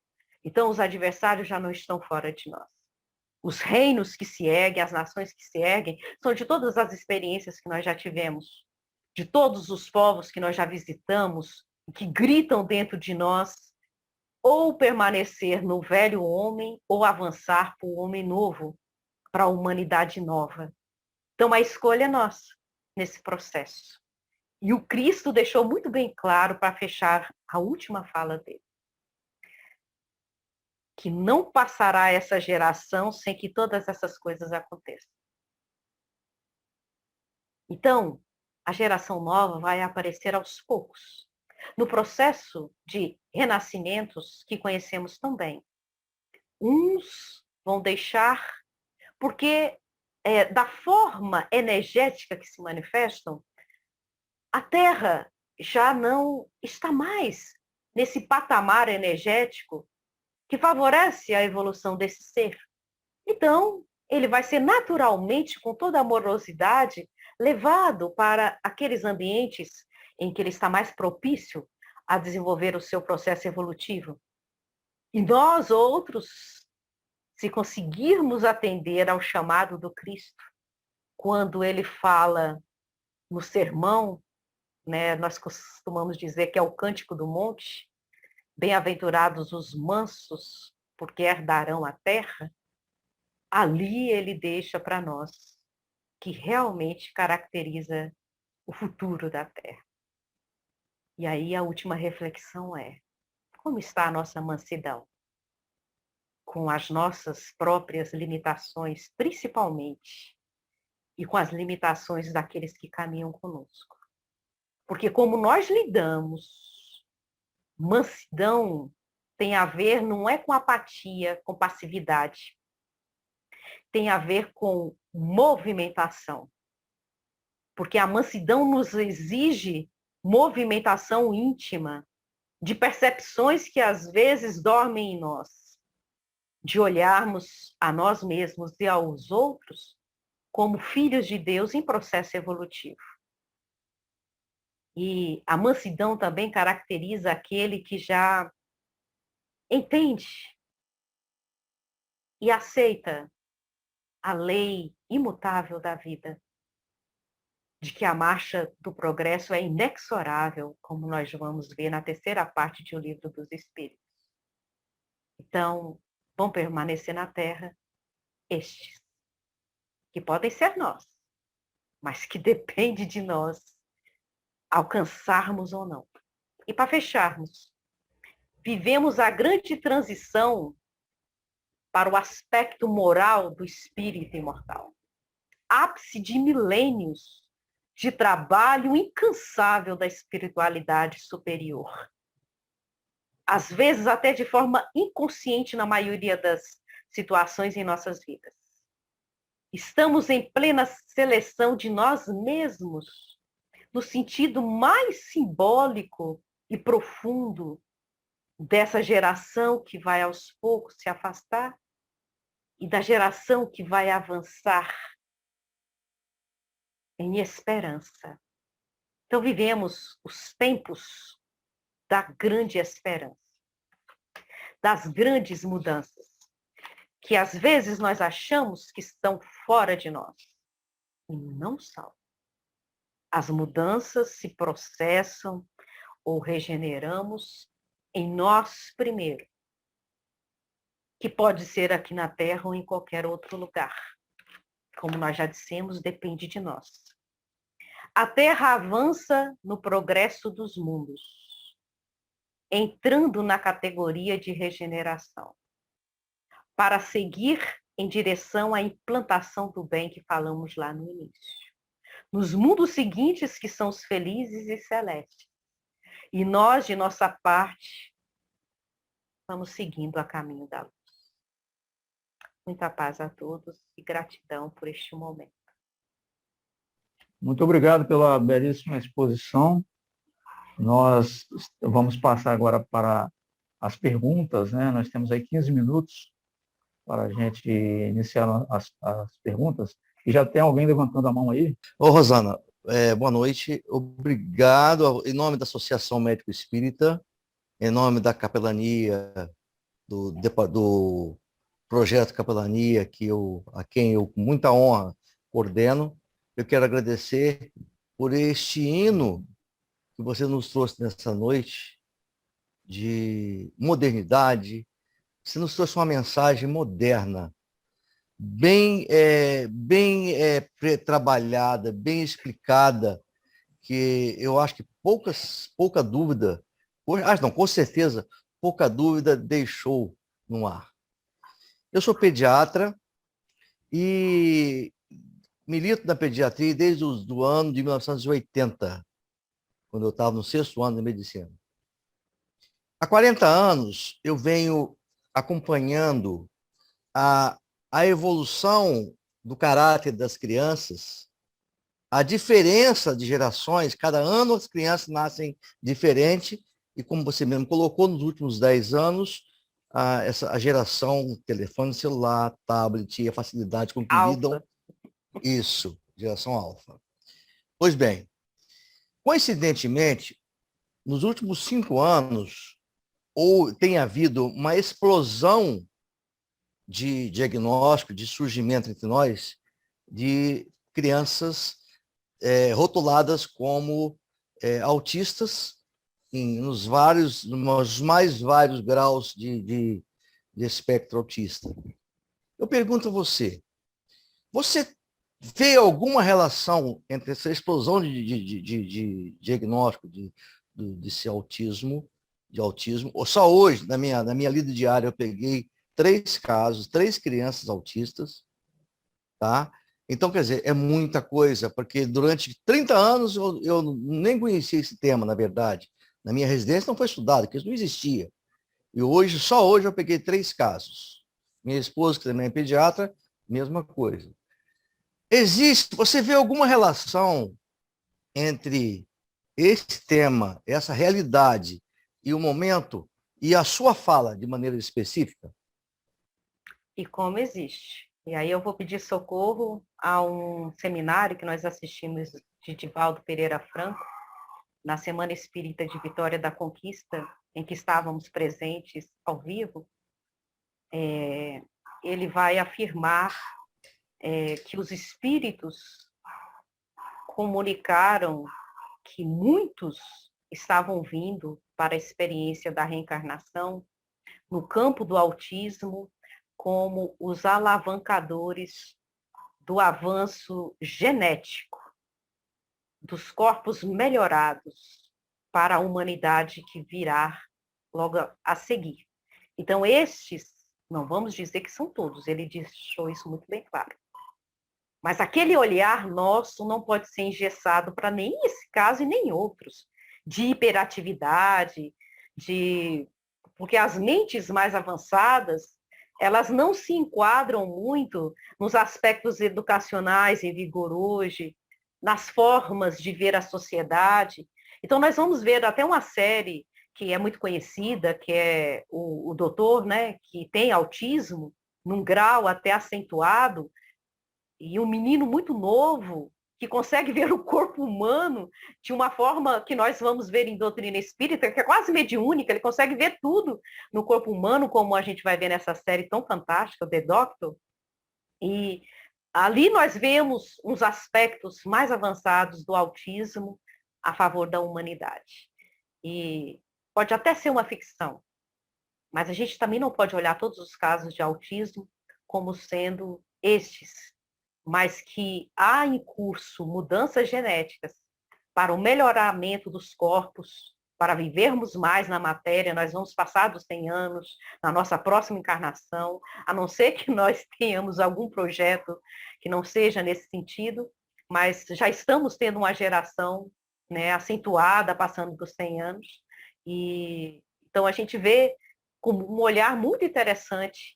Então, os adversários já não estão fora de nós. Os reinos que se erguem, as nações que se erguem, são de todas as experiências que nós já tivemos, de todos os povos que nós já visitamos, que gritam dentro de nós, ou permanecer no velho homem, ou avançar para o homem novo, para a humanidade nova. Então, a escolha é nossa nesse processo. E o Cristo deixou muito bem claro, para fechar a última fala dele, que não passará essa geração sem que todas essas coisas aconteçam. Então, a geração nova vai aparecer aos poucos, no processo de renascimentos que conhecemos tão bem. Uns vão deixar, porque da forma energética que se manifestam, a Terra já não está mais nesse patamar energético que favorece a evolução desse ser. Então, ele vai ser naturalmente, com toda amorosidade, levado para aqueles ambientes em que ele está mais propício a desenvolver o seu processo evolutivo. E nós outros, se conseguirmos atender ao chamado do Cristo, quando ele fala no sermão, né, nós costumamos dizer que é o Cântico do Monte, bem-aventurados os mansos, porque herdarão a terra, ali ele deixa para nós que realmente caracteriza o futuro da Terra. E aí a última reflexão é: como está a nossa mansidão? Com as nossas próprias limitações, principalmente, e com as limitações daqueles que caminham conosco. Porque como nós lidamos, mansidão tem a ver, não é com apatia, com passividade, tem a ver com movimentação. Porque a mansidão nos exige movimentação íntima, de percepções que às vezes dormem em nós, de olharmos a nós mesmos e aos outros como filhos de Deus em processo evolutivo. E a mansidão também caracteriza aquele que já entende e aceita a lei imutável da vida, de que a marcha do progresso é inexorável, como nós vamos ver na terceira parte de O Livro dos Espíritos. Então, vão permanecer na Terra estes, que podem ser nós, mas que depende de nós alcançarmos ou não. E para fecharmos, vivemos a grande transição para o aspecto moral do espírito imortal. Ápice de milênios de trabalho incansável da espiritualidade superior. Às vezes até de forma inconsciente na maioria das situações em nossas vidas. Estamos em plena seleção de nós mesmos, no sentido mais simbólico e profundo dessa geração que vai aos poucos se afastar e da geração que vai avançar em esperança. Então vivemos os tempos da grande esperança, das grandes mudanças, que às vezes nós achamos que estão fora de nós, e não são. As mudanças se processam ou regeneramos em nós primeiro, que pode ser aqui na Terra ou em qualquer outro lugar. Como nós já dissemos, depende de nós. A Terra avança no progresso dos mundos, entrando na categoria de regeneração, para seguir em direção à implantação do bem que falamos lá no início. Nos mundos seguintes, que são os felizes e celestes. E nós, de nossa parte, vamos seguindo a caminho da luz. Muita paz a todos e gratidão por este momento. Muito obrigado pela belíssima exposição. Nós vamos passar agora para as perguntas, né? Nós temos aí 15 minutos para a gente iniciar as perguntas. E já tem alguém levantando a mão aí? Ô, Rosana, boa noite. Obrigado, em nome da Associação Médico Espírita, em nome da capelania, do projeto Capelania, a quem eu, com muita honra, coordeno. Eu quero agradecer por este hino que você nos trouxe nessa noite de modernidade. Você nos trouxe uma mensagem moderna, bem trabalhada, bem explicada, que eu acho que pouca dúvida, com certeza, pouca dúvida deixou no ar. Eu sou pediatra e milito na pediatria desde o ano de 1980, quando eu estava no 6º ano de medicina. Há 40 anos eu venho acompanhando a evolução do caráter das crianças, a diferença de gerações. Cada ano as crianças nascem diferente, e como você mesmo colocou, nos últimos 10 anos, a geração telefone celular, tablet, a facilidade com que lidam. Isso, geração alfa. Pois bem, coincidentemente, nos últimos 5 anos, tem havido uma explosão de diagnóstico, de surgimento entre nós, de crianças rotuladas como autistas, nos mais vários graus de espectro autista. Eu pergunto a você vê alguma relação entre essa explosão de diagnóstico desse autismo, ou só hoje, na minha lida diária, eu peguei 3 casos, 3 crianças autistas, tá? Então, quer dizer, é muita coisa, porque durante 30 anos eu nem conhecia esse tema, na verdade. Na minha residência não foi estudado, porque isso não existia. E só hoje eu peguei 3 casos. Minha esposa, que também é pediatra, mesma coisa. Você vê alguma relação entre esse tema, essa realidade e o momento, e a sua fala de maneira específica? E como existe. E aí eu vou pedir socorro a um seminário que nós assistimos de Divaldo Pereira Franco, na Semana Espírita de Vitória da Conquista, em que estávamos presentes ao vivo. Ele vai afirmar que os espíritos comunicaram que muitos estavam vindo para a experiência da reencarnação no campo do autismo como os alavancadores do avanço genético, dos corpos melhorados para a humanidade que virá logo a seguir. Então, estes, não vamos dizer que são todos, ele deixou isso muito bem claro. Mas aquele olhar nosso não pode ser engessado para nem esse caso e nem outros, de hiperatividade, porque as mentes mais avançadas, elas não se enquadram muito nos aspectos educacionais em vigor hoje, nas formas de ver a sociedade. Então, nós vamos ver até uma série que é muito conhecida, que é o doutor, né, que tem autismo, num grau até acentuado, e um menino muito novo, que consegue ver o corpo humano de uma forma que nós vamos ver em doutrina espírita, que é quase mediúnica, ele consegue ver tudo no corpo humano, como a gente vai ver nessa série tão fantástica, The Doctor. E ali nós vemos uns aspectos mais avançados do autismo a favor da humanidade. E pode até ser uma ficção, mas a gente também não pode olhar todos os casos de autismo como sendo estes, mas que há em curso mudanças genéticas para o melhoramento dos corpos, para vivermos mais na matéria, nós vamos passar dos 100 anos na nossa próxima encarnação, a não ser que nós tenhamos algum projeto que não seja nesse sentido, mas já estamos tendo uma geração, né, acentuada, passando dos 100 anos, e então a gente vê com um olhar muito interessante.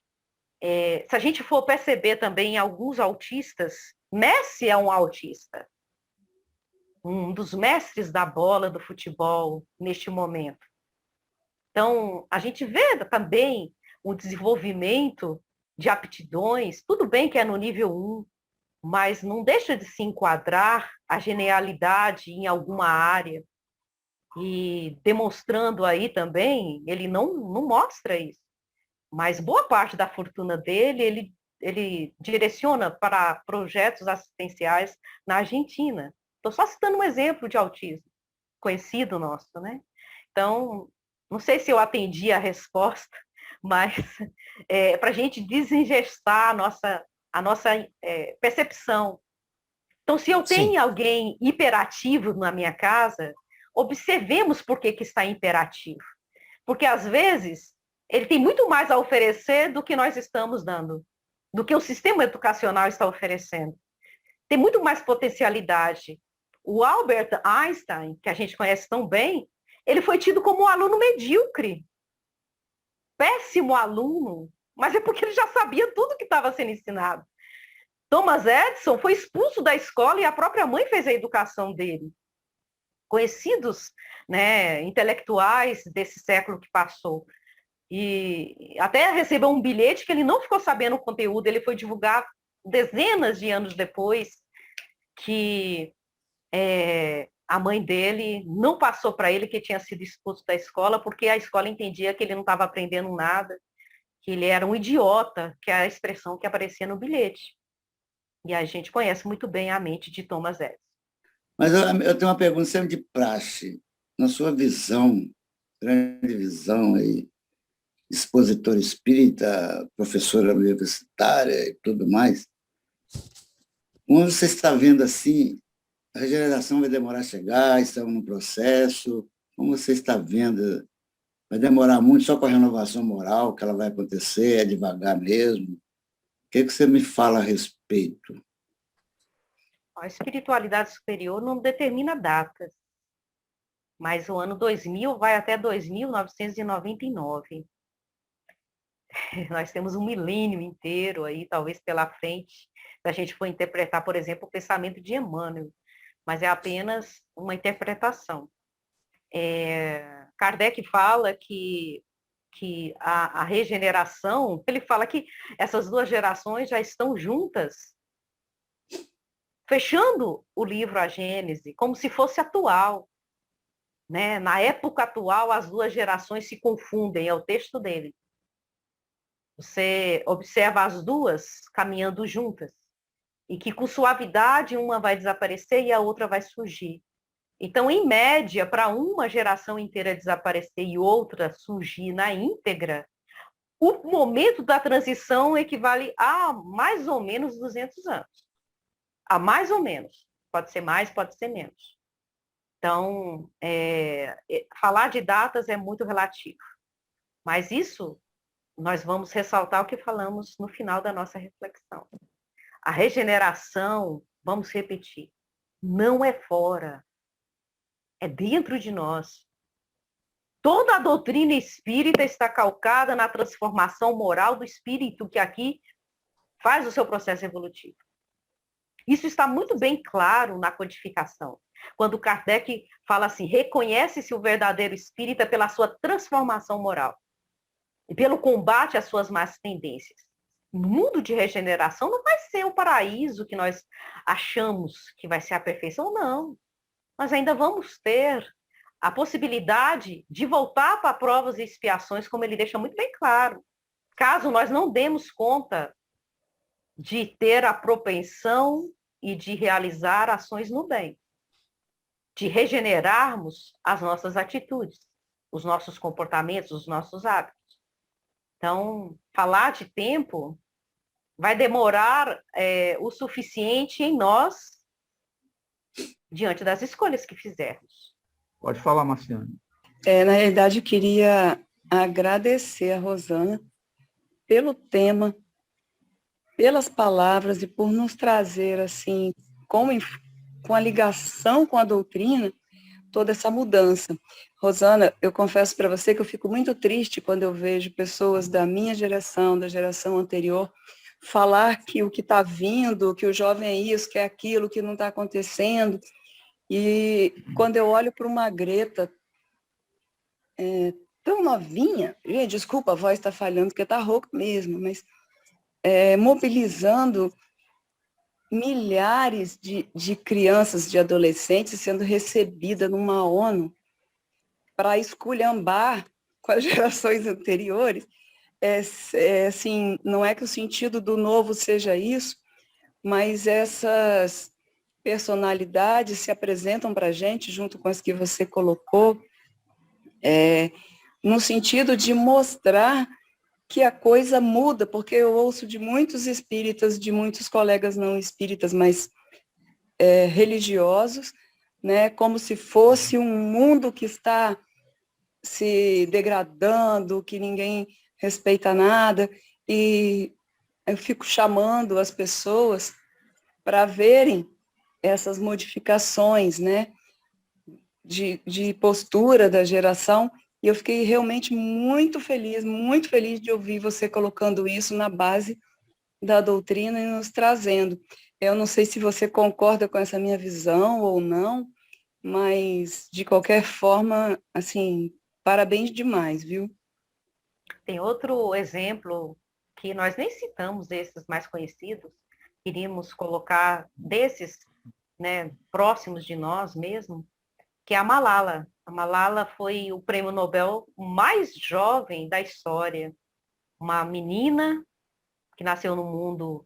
Se a gente for perceber também alguns autistas, Messi é um autista, um dos mestres da bola do futebol neste momento. Então, a gente vê também o desenvolvimento de aptidões, tudo bem que é no nível 1, mas não deixa de se enquadrar a genialidade em alguma área. E demonstrando aí também, ele não mostra isso. Mas boa parte da fortuna dele, ele direciona para projetos assistenciais na Argentina. Estou só citando um exemplo de autismo, conhecido nosso, né? Então, não sei se eu atendi a resposta, mas para a gente desengestar a nossa percepção. Então, se eu tenho alguém hiperativo na minha casa, observemos por que está hiperativo. Porque, às vezes, ele tem muito mais a oferecer do que nós estamos dando, do que o sistema educacional está oferecendo. Tem muito mais potencialidade. O Albert Einstein, que a gente conhece tão bem, ele foi tido como um aluno medíocre, péssimo aluno, mas é porque ele já sabia tudo que estava sendo ensinado. Thomas Edison foi expulso da escola e a própria mãe fez a educação dele. Conhecidos, né, intelectuais desse século que passou. E até recebeu um bilhete que ele não ficou sabendo o conteúdo, ele foi divulgar dezenas de anos depois, que a mãe dele não passou para ele que tinha sido expulso da escola, porque a escola entendia que ele não estava aprendendo nada, que ele era um idiota, que é a expressão que aparecia no bilhete. E a gente conhece muito bem a mente de Thomas Edison. Mas eu tenho uma pergunta sempre de praxe. Na sua visão, grande visão aí, expositor espírita, professora universitária e tudo mais, como você está vendo assim, a regeneração vai demorar a chegar, estamos no processo, como você está vendo? Vai demorar muito só com a renovação moral, que ela vai acontecer, é devagar mesmo? O que você me fala a respeito? A espiritualidade superior não determina datas, mas o ano 2000 vai até 2999. Nós temos um milênio inteiro aí, talvez pela frente, se a gente for interpretar, por exemplo, o pensamento de Emmanuel, mas é apenas uma interpretação. Kardec fala que a regeneração, ele fala que essas duas gerações já estão juntas, fechando o livro A Gênese, como se fosse atual. Né? Na época atual, as duas gerações se confundem, é o texto dele. Você observa as duas caminhando juntas, e que com suavidade uma vai desaparecer e a outra vai surgir. Então, em média, para uma geração inteira desaparecer e outra surgir na íntegra, o momento da transição equivale a mais ou menos 200 anos. A mais ou menos. Pode ser mais, pode ser menos. Então, falar de datas é muito relativo. Mas isso nós vamos ressaltar o que falamos no final da nossa reflexão. A regeneração, vamos repetir, não é fora, é dentro de nós. Toda a doutrina espírita está calcada na transformação moral do espírito que aqui faz o seu processo evolutivo. Isso está muito bem claro na codificação. Quando Kardec fala assim, reconhece-se o verdadeiro espírita pela sua transformação moral e pelo combate às suas más tendências. O mundo de regeneração não vai ser o paraíso que nós achamos que vai ser a perfeição, não. Nós ainda vamos ter a possibilidade de voltar para provas e expiações, como ele deixa muito bem claro. Caso nós não demos conta de ter a propensão e de realizar ações no bem, de regenerarmos as nossas atitudes, os nossos comportamentos, os nossos hábitos. Então, falar de tempo vai demorar o suficiente em nós diante das escolhas que fizermos. Pode falar, Marciane. Na realidade, eu queria agradecer a Rosana pelo tema, pelas palavras e por nos trazer, assim, com a ligação com a doutrina, toda essa mudança. Rosana, eu confesso para você que eu fico muito triste quando eu vejo pessoas da minha geração, da geração anterior, falar que o que está vindo, que o jovem é isso, que é aquilo, que não está acontecendo. E quando eu olho para uma Greta tão novinha, gente, desculpa, a voz está falhando porque está rouca mesmo, mas mobilizando milhares de crianças, de adolescentes sendo recebida numa ONU para esculhambar com as gerações anteriores. Assim, não é que o sentido do novo seja isso, mas essas personalidades se apresentam para a gente, junto com as que você colocou, no sentido de mostrar que a coisa muda, porque eu ouço de muitos espíritas, de muitos colegas não espíritas, mas religiosos, né, como se fosse um mundo que está se degradando, que ninguém respeita nada, e eu fico chamando as pessoas para verem essas modificações, né, de postura da geração, e eu fiquei realmente muito feliz de ouvir você colocando isso na base da doutrina e nos trazendo. Eu não sei se você concorda com essa minha visão ou não, mas, de qualquer forma, assim, parabéns demais, viu? Tem outro exemplo que nós nem citamos, esses mais conhecidos, queríamos colocar desses, né, próximos de nós mesmo, que é a Malala. A Malala foi o prêmio Nobel mais jovem da história. Uma menina que nasceu num mundo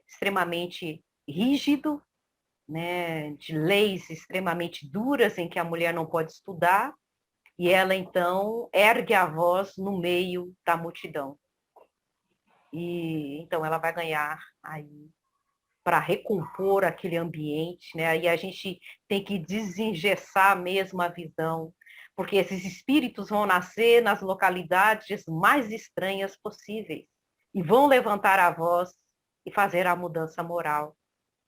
extremamente rígido, né, de leis extremamente duras em que a mulher não pode estudar, e ela, então, ergue a voz no meio da multidão. E, então, ela vai ganhar aí para recompor aquele ambiente, né? E a gente tem que desengessar mesmo a visão, porque esses espíritos vão nascer nas localidades mais estranhas possíveis e vão levantar a voz e fazer a mudança moral,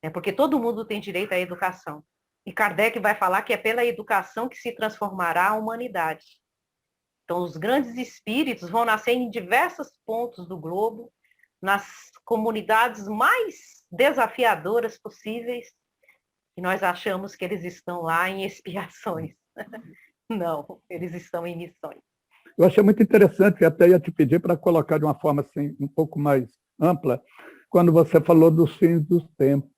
né? Porque todo mundo tem direito à educação. E Kardec vai falar que é pela educação que se transformará a humanidade. Então, os grandes espíritos vão nascer em diversos pontos do globo, nas comunidades mais desafiadoras possíveis, e nós achamos que eles estão lá em expiações. Não, eles estão em missões. Eu achei muito interessante, e até ia te pedir para colocar de uma forma assim, um pouco mais ampla, quando você falou dos fins dos tempos.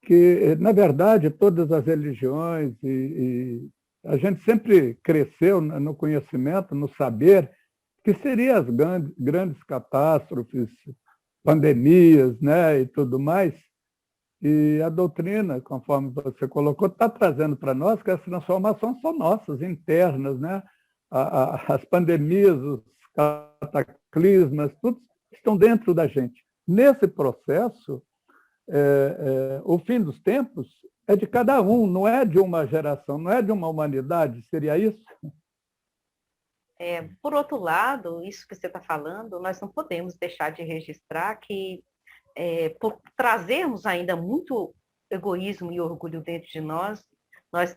Que, na verdade, todas as religiões, e a gente sempre cresceu no conhecimento, no saber, que seriam as grandes catástrofes, pandemias, né, e tudo mais. E a doutrina, conforme você colocou, está trazendo para nós que as transformações são nossas, internas, né? As pandemias, os cataclismas, tudo estão dentro da gente. Nesse processo, o fim dos tempos é de cada um, não é de uma geração, não é de uma humanidade, seria isso? Por outro lado, isso que você está falando, nós não podemos deixar de registrar que, por trazermos ainda muito egoísmo e orgulho dentro de nós, nós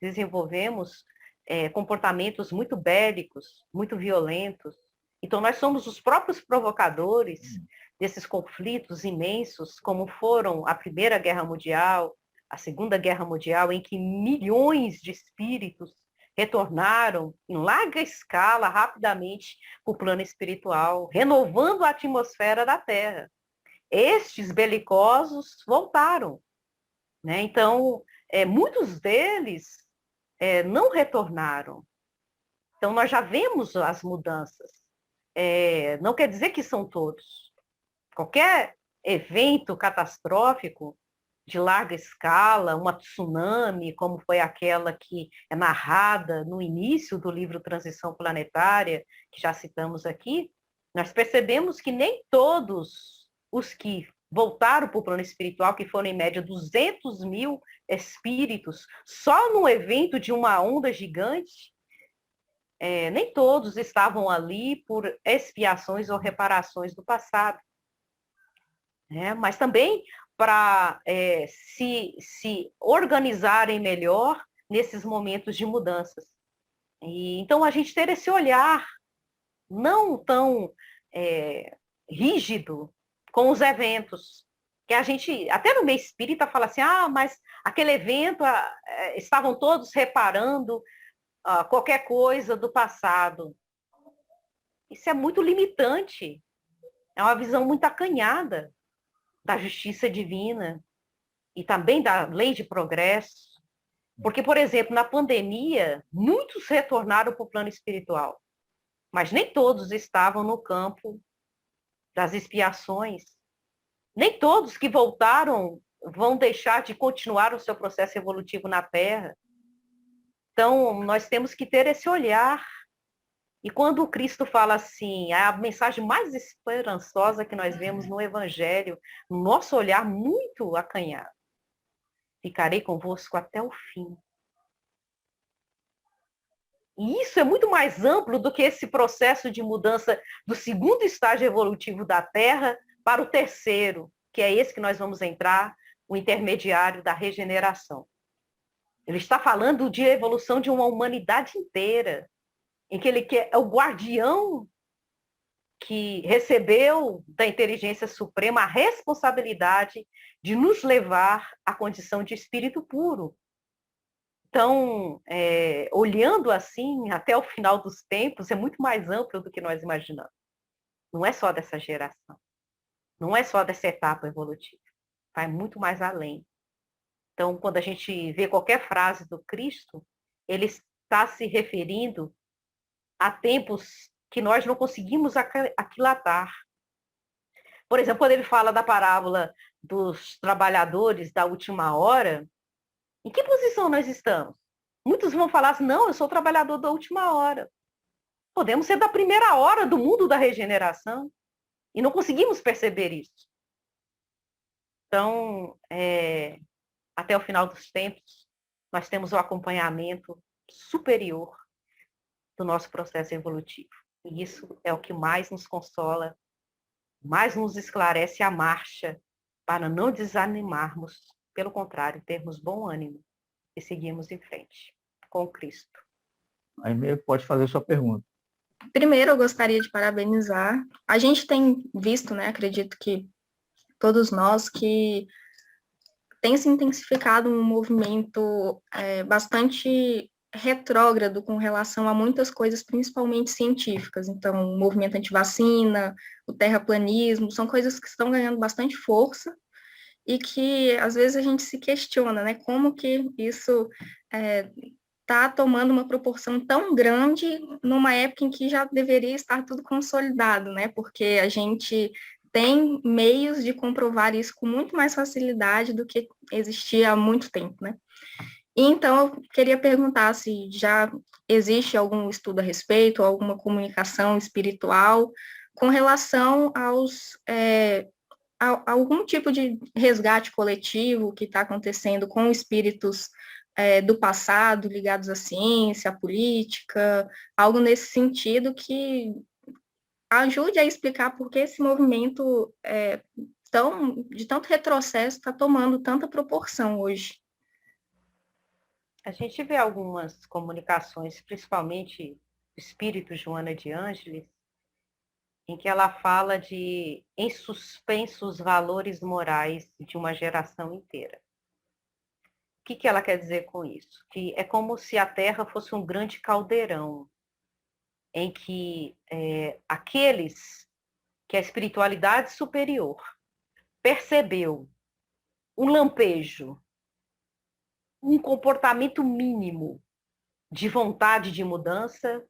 desenvolvemos comportamentos muito bélicos, muito violentos. Então, nós somos os próprios provocadores desses conflitos imensos, como foram a Primeira Guerra Mundial, a Segunda Guerra Mundial, em que milhões de espíritos retornaram em larga escala, rapidamente, para o plano espiritual, renovando a atmosfera da Terra. Estes belicosos voltaram, né? Então, muitos deles não retornaram. Então, nós já vemos as mudanças. Não quer dizer que são todos. Qualquer evento catastrófico de larga escala, uma tsunami, como foi aquela que é narrada no início do livro Transição Planetária, que já citamos aqui, nós percebemos que nem todos os que voltaram para o plano espiritual, que foram em média 200 mil espíritos, só no evento de uma onda gigante, nem todos estavam ali por expiações ou reparações do passado. Mas também para se organizarem melhor nesses momentos de mudanças. Então, a gente ter esse olhar não tão rígido com os eventos, que a gente, até no meio espírita, fala assim, mas aquele evento, estavam todos reparando qualquer coisa do passado. Isso é muito limitante, é uma visão muito acanhada da justiça divina e também da lei de progresso. Porque, por exemplo, na pandemia, muitos retornaram para o plano espiritual, mas nem todos estavam no campo das expiações. Nem todos que voltaram vão deixar de continuar o seu processo evolutivo na Terra. Então, nós temos que ter esse olhar. E quando o Cristo fala assim, a mensagem mais esperançosa que nós vemos no Evangelho, no nosso olhar muito acanhado, ficarei convosco até o fim. E isso é muito mais amplo do que esse processo de mudança do segundo estágio evolutivo da Terra para o terceiro, que é esse que nós vamos entrar, o intermediário da regeneração. Ele está falando de evolução de uma humanidade inteira, em que ele é o guardião que recebeu da inteligência suprema a responsabilidade de nos levar à condição de espírito puro. Então, olhando assim, até o final dos tempos, é muito mais amplo do que nós imaginamos. Não é só dessa geração, não é só dessa etapa evolutiva, vai muito mais além. Então, quando a gente vê qualquer frase do Cristo, ele está se referindo a tempos que nós não conseguimos aquilatar. Por exemplo, quando ele fala da parábola dos trabalhadores da última hora, em que posição nós estamos? Muitos vão falar assim, não, eu sou trabalhador da última hora. Podemos ser da primeira hora do mundo da regeneração e não conseguimos perceber isso. Então, até o final dos tempos, nós temos o acompanhamento superior do nosso processo evolutivo. E isso é o que mais nos consola, mais nos esclarece a marcha para não desanimarmos, pelo contrário, termos bom ânimo e seguirmos em frente com Cristo. Aí meio pode fazer sua pergunta. Primeiro, eu gostaria de parabenizar. A gente tem visto, né, acredito que todos nós, que tem se intensificado um movimento bastante retrógrado com relação a muitas coisas, principalmente científicas. Então, o movimento antivacina, o terraplanismo, são coisas que estão ganhando bastante força e que, às vezes, a gente se questiona, né, como que isso está tomando uma proporção tão grande numa época em que já deveria estar tudo consolidado, né, porque a gente tem meios de comprovar isso com muito mais facilidade do que existia há muito tempo, né. Então, eu queria perguntar se já existe algum estudo a respeito, alguma comunicação espiritual com relação a algum tipo de resgate coletivo que está acontecendo com espíritos do passado ligados à ciência, à política, algo nesse sentido que ajude a explicar por que esse movimento de tanto retrocesso está tomando tanta proporção hoje. A gente vê algumas comunicações, principalmente do espírito Joana de Ângeles, em que ela fala de em suspenso os valores morais de uma geração inteira. O que ela quer dizer com isso? Que é como se a Terra fosse um grande caldeirão, em que aqueles que a espiritualidade superior percebeu um lampejo, um comportamento mínimo de vontade de mudança,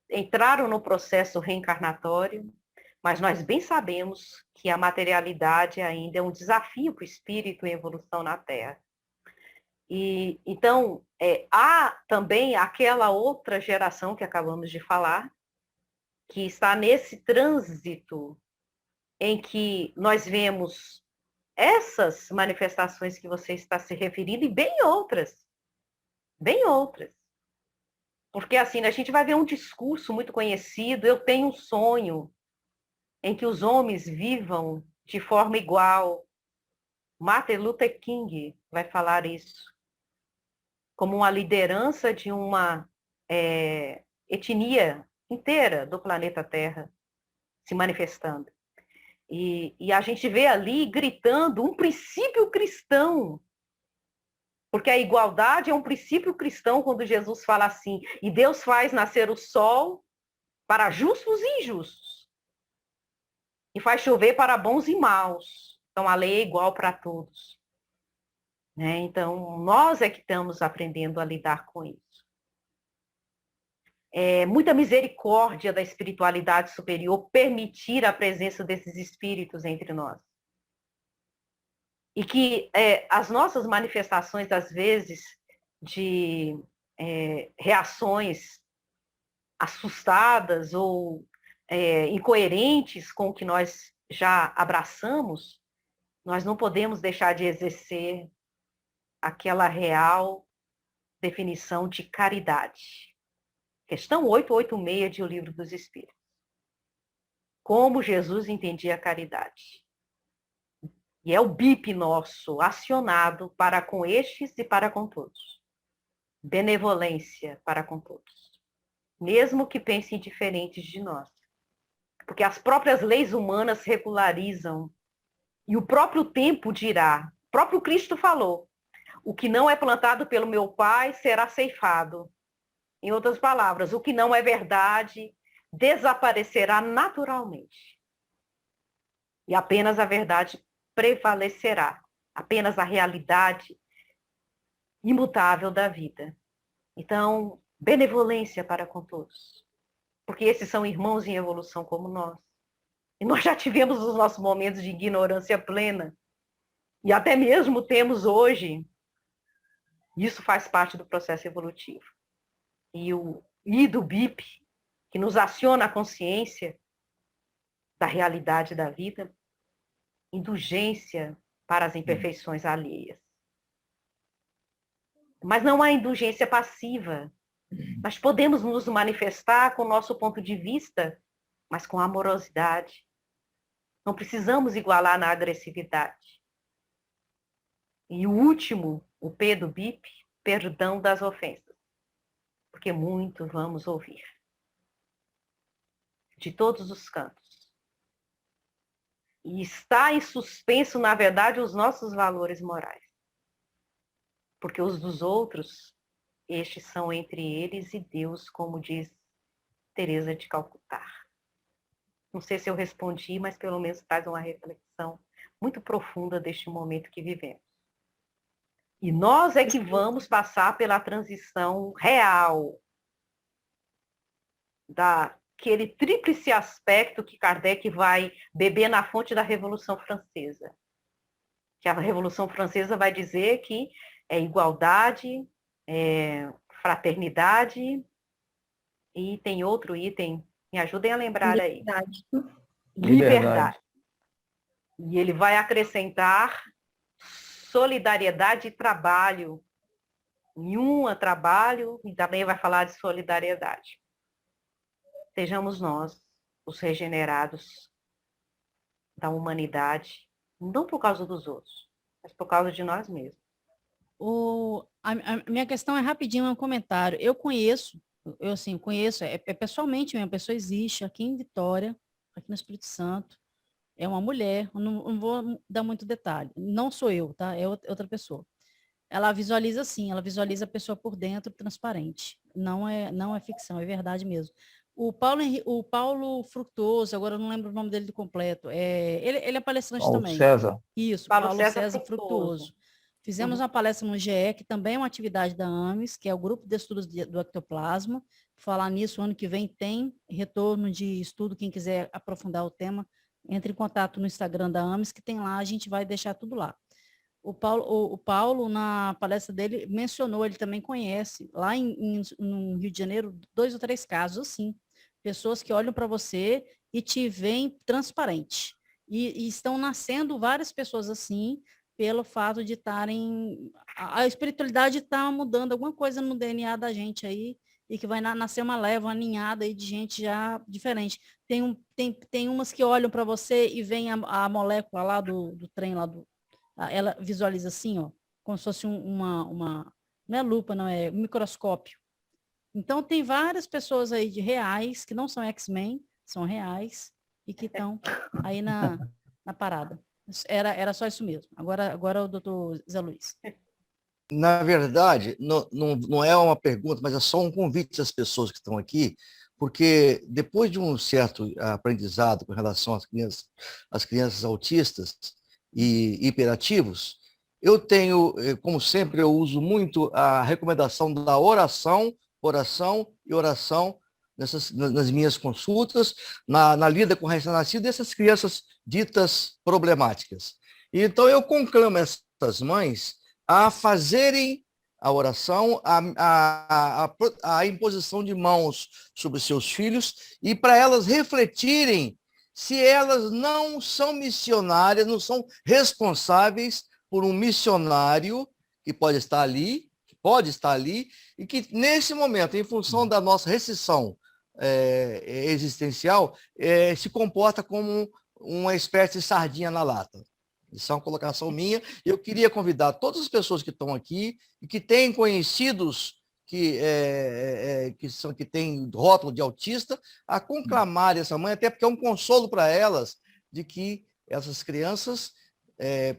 entraram no processo reencarnatório, mas nós bem sabemos que a materialidade ainda é um desafio para o espírito em evolução na Terra. E então, há também aquela outra geração que acabamos de falar, que está nesse trânsito em que nós vemos essas manifestações que você está se referindo e bem outras. Bem outras. Porque assim, a gente vai ver um discurso muito conhecido, eu tenho um sonho em que os homens vivam de forma igual. Martin Luther King vai falar isso. Como uma liderança de uma etnia inteira do planeta Terra se manifestando. E a gente vê ali gritando um princípio cristão. Porque a igualdade é um princípio cristão quando Jesus fala assim, e Deus faz nascer o sol para justos e injustos. E faz chover para bons e maus. Então a lei é igual para todos. Né? Então nós é que estamos aprendendo a lidar com isso. Muita misericórdia da espiritualidade superior permitir a presença desses espíritos entre nós. E que as nossas manifestações, às vezes, de reações assustadas ou incoerentes com o que nós já abraçamos, nós não podemos deixar de exercer aquela real definição de caridade. Questão 886 de O Livro dos Espíritos. Como Jesus entendia a caridade. E é o BIP nosso acionado para com estes e para com todos. Benevolência para com todos. Mesmo que pensem diferentes de nós. Porque as próprias leis humanas regularizam. E o próprio tempo dirá. O próprio Cristo falou. O que não é plantado pelo meu Pai será ceifado. Em outras palavras, o que não é verdade desaparecerá naturalmente. E apenas a verdade prevalecerá. Apenas a realidade imutável da vida. Então, benevolência para com todos. Porque esses são irmãos em evolução como nós. E nós já tivemos os nossos momentos de ignorância plena. E até mesmo temos hoje. Isso faz parte do processo evolutivo. E o I do BIP, que nos aciona a consciência da realidade da vida, indulgência para as imperfeições alheias. Mas não há indulgência passiva. Nós podemos nos manifestar com o nosso ponto de vista, mas com amorosidade. Não precisamos igualar na agressividade. E o último, o P do BIP, perdão das ofensas. Porque muito vamos ouvir. De todos os cantos. E está em suspenso, na verdade, os nossos valores morais. Porque os dos outros, estes são entre eles e Deus, como diz Teresa de Calcutá. Não sei se eu respondi, mas pelo menos traz uma reflexão muito profunda deste momento que vivemos. E nós é que vamos passar pela transição real daquele tríplice aspecto que Kardec vai beber na fonte da Revolução Francesa. Que a Revolução Francesa vai dizer que é igualdade, fraternidade e tem outro item, me ajudem a lembrar aí. Liberdade. E ele vai acrescentar solidariedade e trabalho. Em trabalho, e também vai falar de solidariedade. Sejamos nós os regenerados da humanidade, não por causa dos outros, mas por causa de nós mesmos. A minha questão é rapidinho, é um comentário. Eu conheço, conheço, pessoalmente mesmo, a pessoa existe aqui em Vitória, aqui no Espírito Santo, é uma mulher, não vou dar muito detalhe, não sou eu, tá? É outra pessoa. Ela visualiza assim, ela visualiza a pessoa por dentro transparente. Não é ficção, é verdade mesmo. O Paulo Fructuoso, agora eu não lembro o nome dele de completo, ele é palestrante Paulo também. César. Isso, Paulo Paulo César César Fructuoso. Fructuoso. Fizemos uma palestra no GE, que também é uma atividade da AMES, que é o Grupo de Estudos do Ectoplasma. Por falar nisso, ano que vem tem retorno de estudo, quem quiser aprofundar o tema, entre em contato no Instagram da AMES, que tem lá, a gente vai deixar tudo lá. O Paulo, na palestra dele, mencionou, ele também conhece, lá no Rio de Janeiro, 2 ou 3 casos assim, pessoas que olham para você e te veem transparente. E estão nascendo várias pessoas assim, pelo fato de estarem... A espiritualidade está mudando alguma coisa no DNA da gente aí, e que vai nascer uma leva, uma ninhada aí de gente já diferente. Tem umas que olham para você e veem a molécula lá do trem, lá ela visualiza assim, ó, como se fosse não é lupa, não, é um microscópio. Então, tem várias pessoas aí de reais, que não são X-Men, são reais, e que estão aí na parada. Era só isso mesmo. Agora o doutor Zé Luiz. Na verdade, não é uma pergunta, mas é só um convite às pessoas que estão aqui, porque depois de um certo aprendizado com relação às crianças autistas e hiperativos, eu tenho, como sempre, eu uso muito a recomendação da oração e oração nas minhas consultas, na lida com o recém-nascido dessas crianças ditas problemáticas. Então, eu conclamo essas mães a fazerem a oração, a imposição de mãos sobre seus filhos e para elas refletirem se elas não são missionárias, não são responsáveis por um missionário que pode estar ali, e que nesse momento, em função da nossa recessão existencial, se comporta como uma espécie de sardinha na lata. Isso é uma colocação minha. Eu queria convidar todas as pessoas que estão aqui e que têm conhecidos que têm rótulo de autista, a conclamar essa mãe, até porque é um consolo para elas de que essas crianças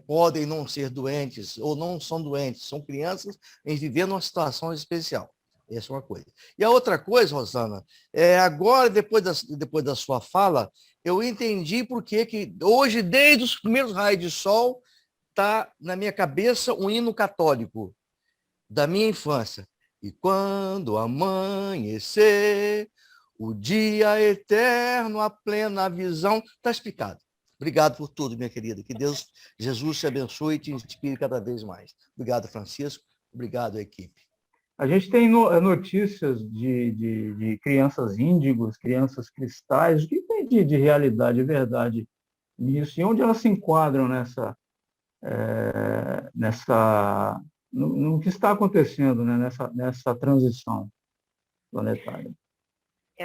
podem não ser doentes ou não são doentes, são crianças em viver numa situação especial. Essa é uma coisa. E a outra coisa, Rosana, agora, depois da sua fala, eu entendi por que hoje, desde os primeiros raios de sol, está na minha cabeça um hino católico da minha infância. E quando amanhecer, o dia eterno, a plena visão, está explicado. Obrigado por tudo, minha querida. Que Deus, Jesus, te abençoe e te inspire cada vez mais. Obrigado, Francisco. Obrigado, equipe. A gente tem notícias de crianças índigos, crianças cristais. O que tem de realidade e verdade nisso? E onde elas se enquadram no que está acontecendo, né? nessa transição planetária?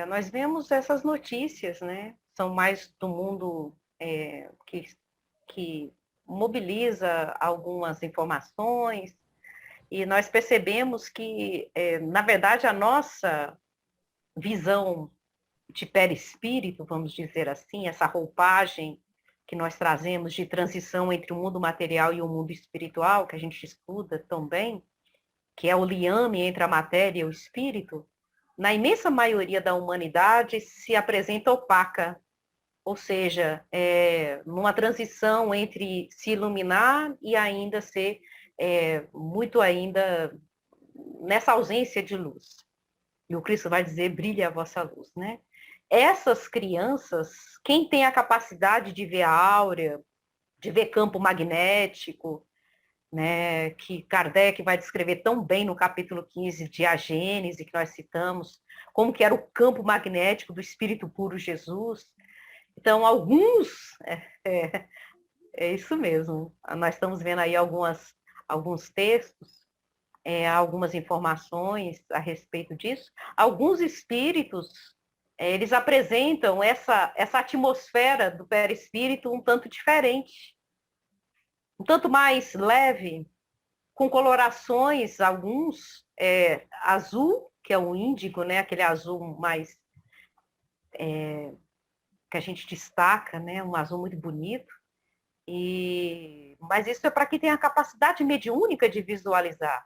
Nós vemos essas notícias, né? São mais do mundo que mobiliza algumas informações, e nós percebemos que, na verdade, a nossa visão de perispírito, vamos dizer assim, essa roupagem que nós trazemos de transição entre o mundo material e o mundo espiritual, que a gente estuda também, que é o liame entre a matéria e o espírito, na imensa maioria da humanidade se apresenta opaca, ou seja, numa transição entre se iluminar e ainda ser muito ainda nessa ausência de luz. E o Cristo vai dizer, brilhe a vossa luz, né? Essas crianças, quem tem a capacidade de ver a áurea, de ver campo magnético, né, que Kardec vai descrever tão bem no capítulo 15 de A Gênese, que nós citamos, como que era o campo magnético do Espírito Puro Jesus. Então, alguns... É isso mesmo. Nós estamos vendo aí algumas alguns textos, algumas informações a respeito disso. Alguns espíritos, eles apresentam essa atmosfera do perispírito um tanto diferente, um tanto mais leve, com colorações, alguns azul, que é o índigo, né? Aquele azul mais que a gente destaca, né? Um azul muito bonito. Mas isso é para quem tem a capacidade mediúnica de visualizar,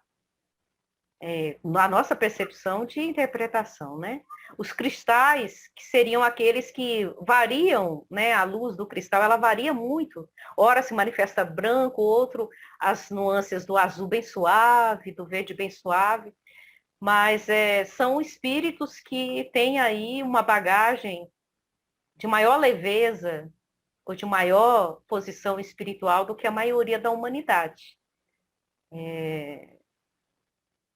na nossa percepção de interpretação, né? Os cristais, que seriam aqueles que variam, né? A luz do cristal, ela varia muito. Ora se manifesta branco, outro as nuances do azul bem suave, do verde bem suave. Mas são espíritos que têm aí uma bagagem de maior leveza ou de maior posição espiritual do que a maioria da humanidade.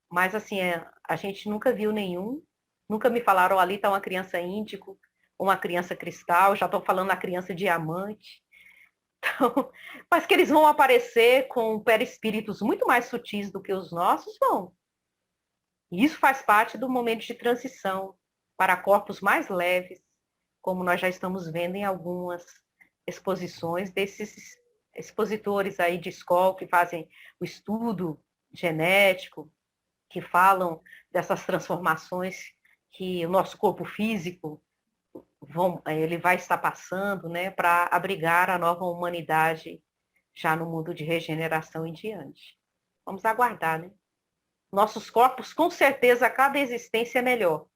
Mas, assim, a gente nunca viu nenhum, nunca me falaram, ali está uma criança índico, uma criança cristal, já estou falando na criança diamante. Então, mas que eles vão aparecer com perispíritos muito mais sutis do que os nossos, vão. E isso faz parte do momento de transição para corpos mais leves, como nós já estamos vendo em algumas exposições desses expositores aí de escola que fazem o estudo genético, que falam dessas transformações que o nosso corpo físico ele vai estar passando, né, para abrigar a nova humanidade já no mundo de regeneração em diante. Vamos aguardar, né? Nossos corpos, com certeza, cada existência é melhor.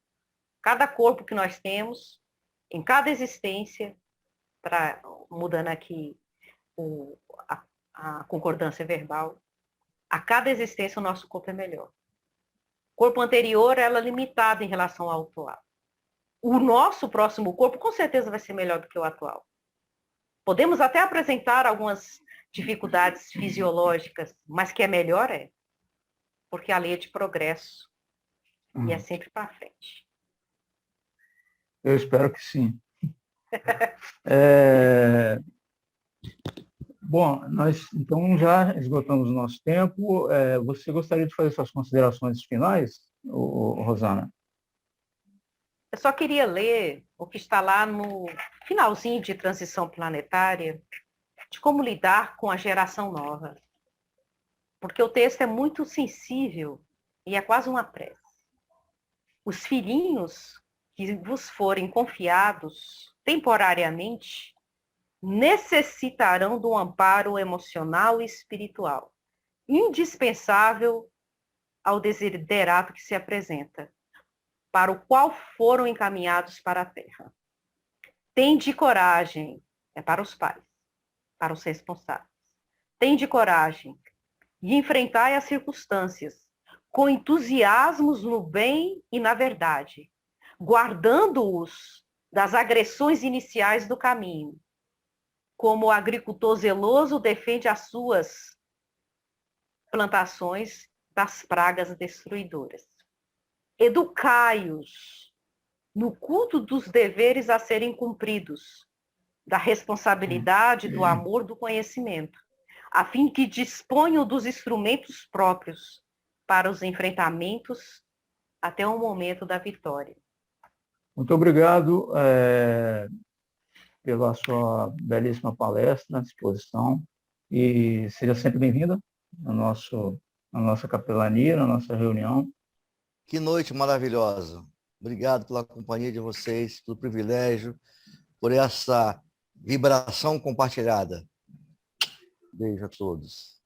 Cada corpo que nós temos, em cada existência, mudando aqui a concordância verbal, a cada existência o nosso corpo é melhor. O corpo anterior ela é limitado em relação ao atual. O nosso próximo corpo com certeza vai ser melhor do que o atual. Podemos até apresentar algumas dificuldades fisiológicas, mas que é melhor porque a lei é de progresso e é sempre para frente. Eu espero que sim. Bom, nós então já esgotamos o nosso tempo. Você gostaria de fazer suas considerações finais, Rosana? Eu só queria ler o que está lá no finalzinho de Transição Planetária, de como lidar com a geração nova. Porque o texto é muito sensível e é quase uma prece. Os filhinhos que vos forem confiados temporariamente necessitarão do amparo emocional e espiritual, indispensável ao desiderato que se apresenta, para o qual foram encaminhados para a Terra. Tende coragem, é para os pais, para os responsáveis. Tende coragem e enfrentai as circunstâncias com entusiasmos no bem e na verdade, guardando-os das agressões iniciais do caminho, como o agricultor zeloso defende as suas plantações das pragas destruidoras. Educai-os no culto dos deveres a serem cumpridos, da responsabilidade, do amor, do conhecimento, a fim que disponham dos instrumentos próprios para os enfrentamentos até o momento da vitória. Muito obrigado pela sua belíssima palestra, à disposição, e seja sempre bem-vinda na nossa capelania, na nossa reunião. Que noite maravilhosa. Obrigado pela companhia de vocês, pelo privilégio, por essa vibração compartilhada. Beijo a todos.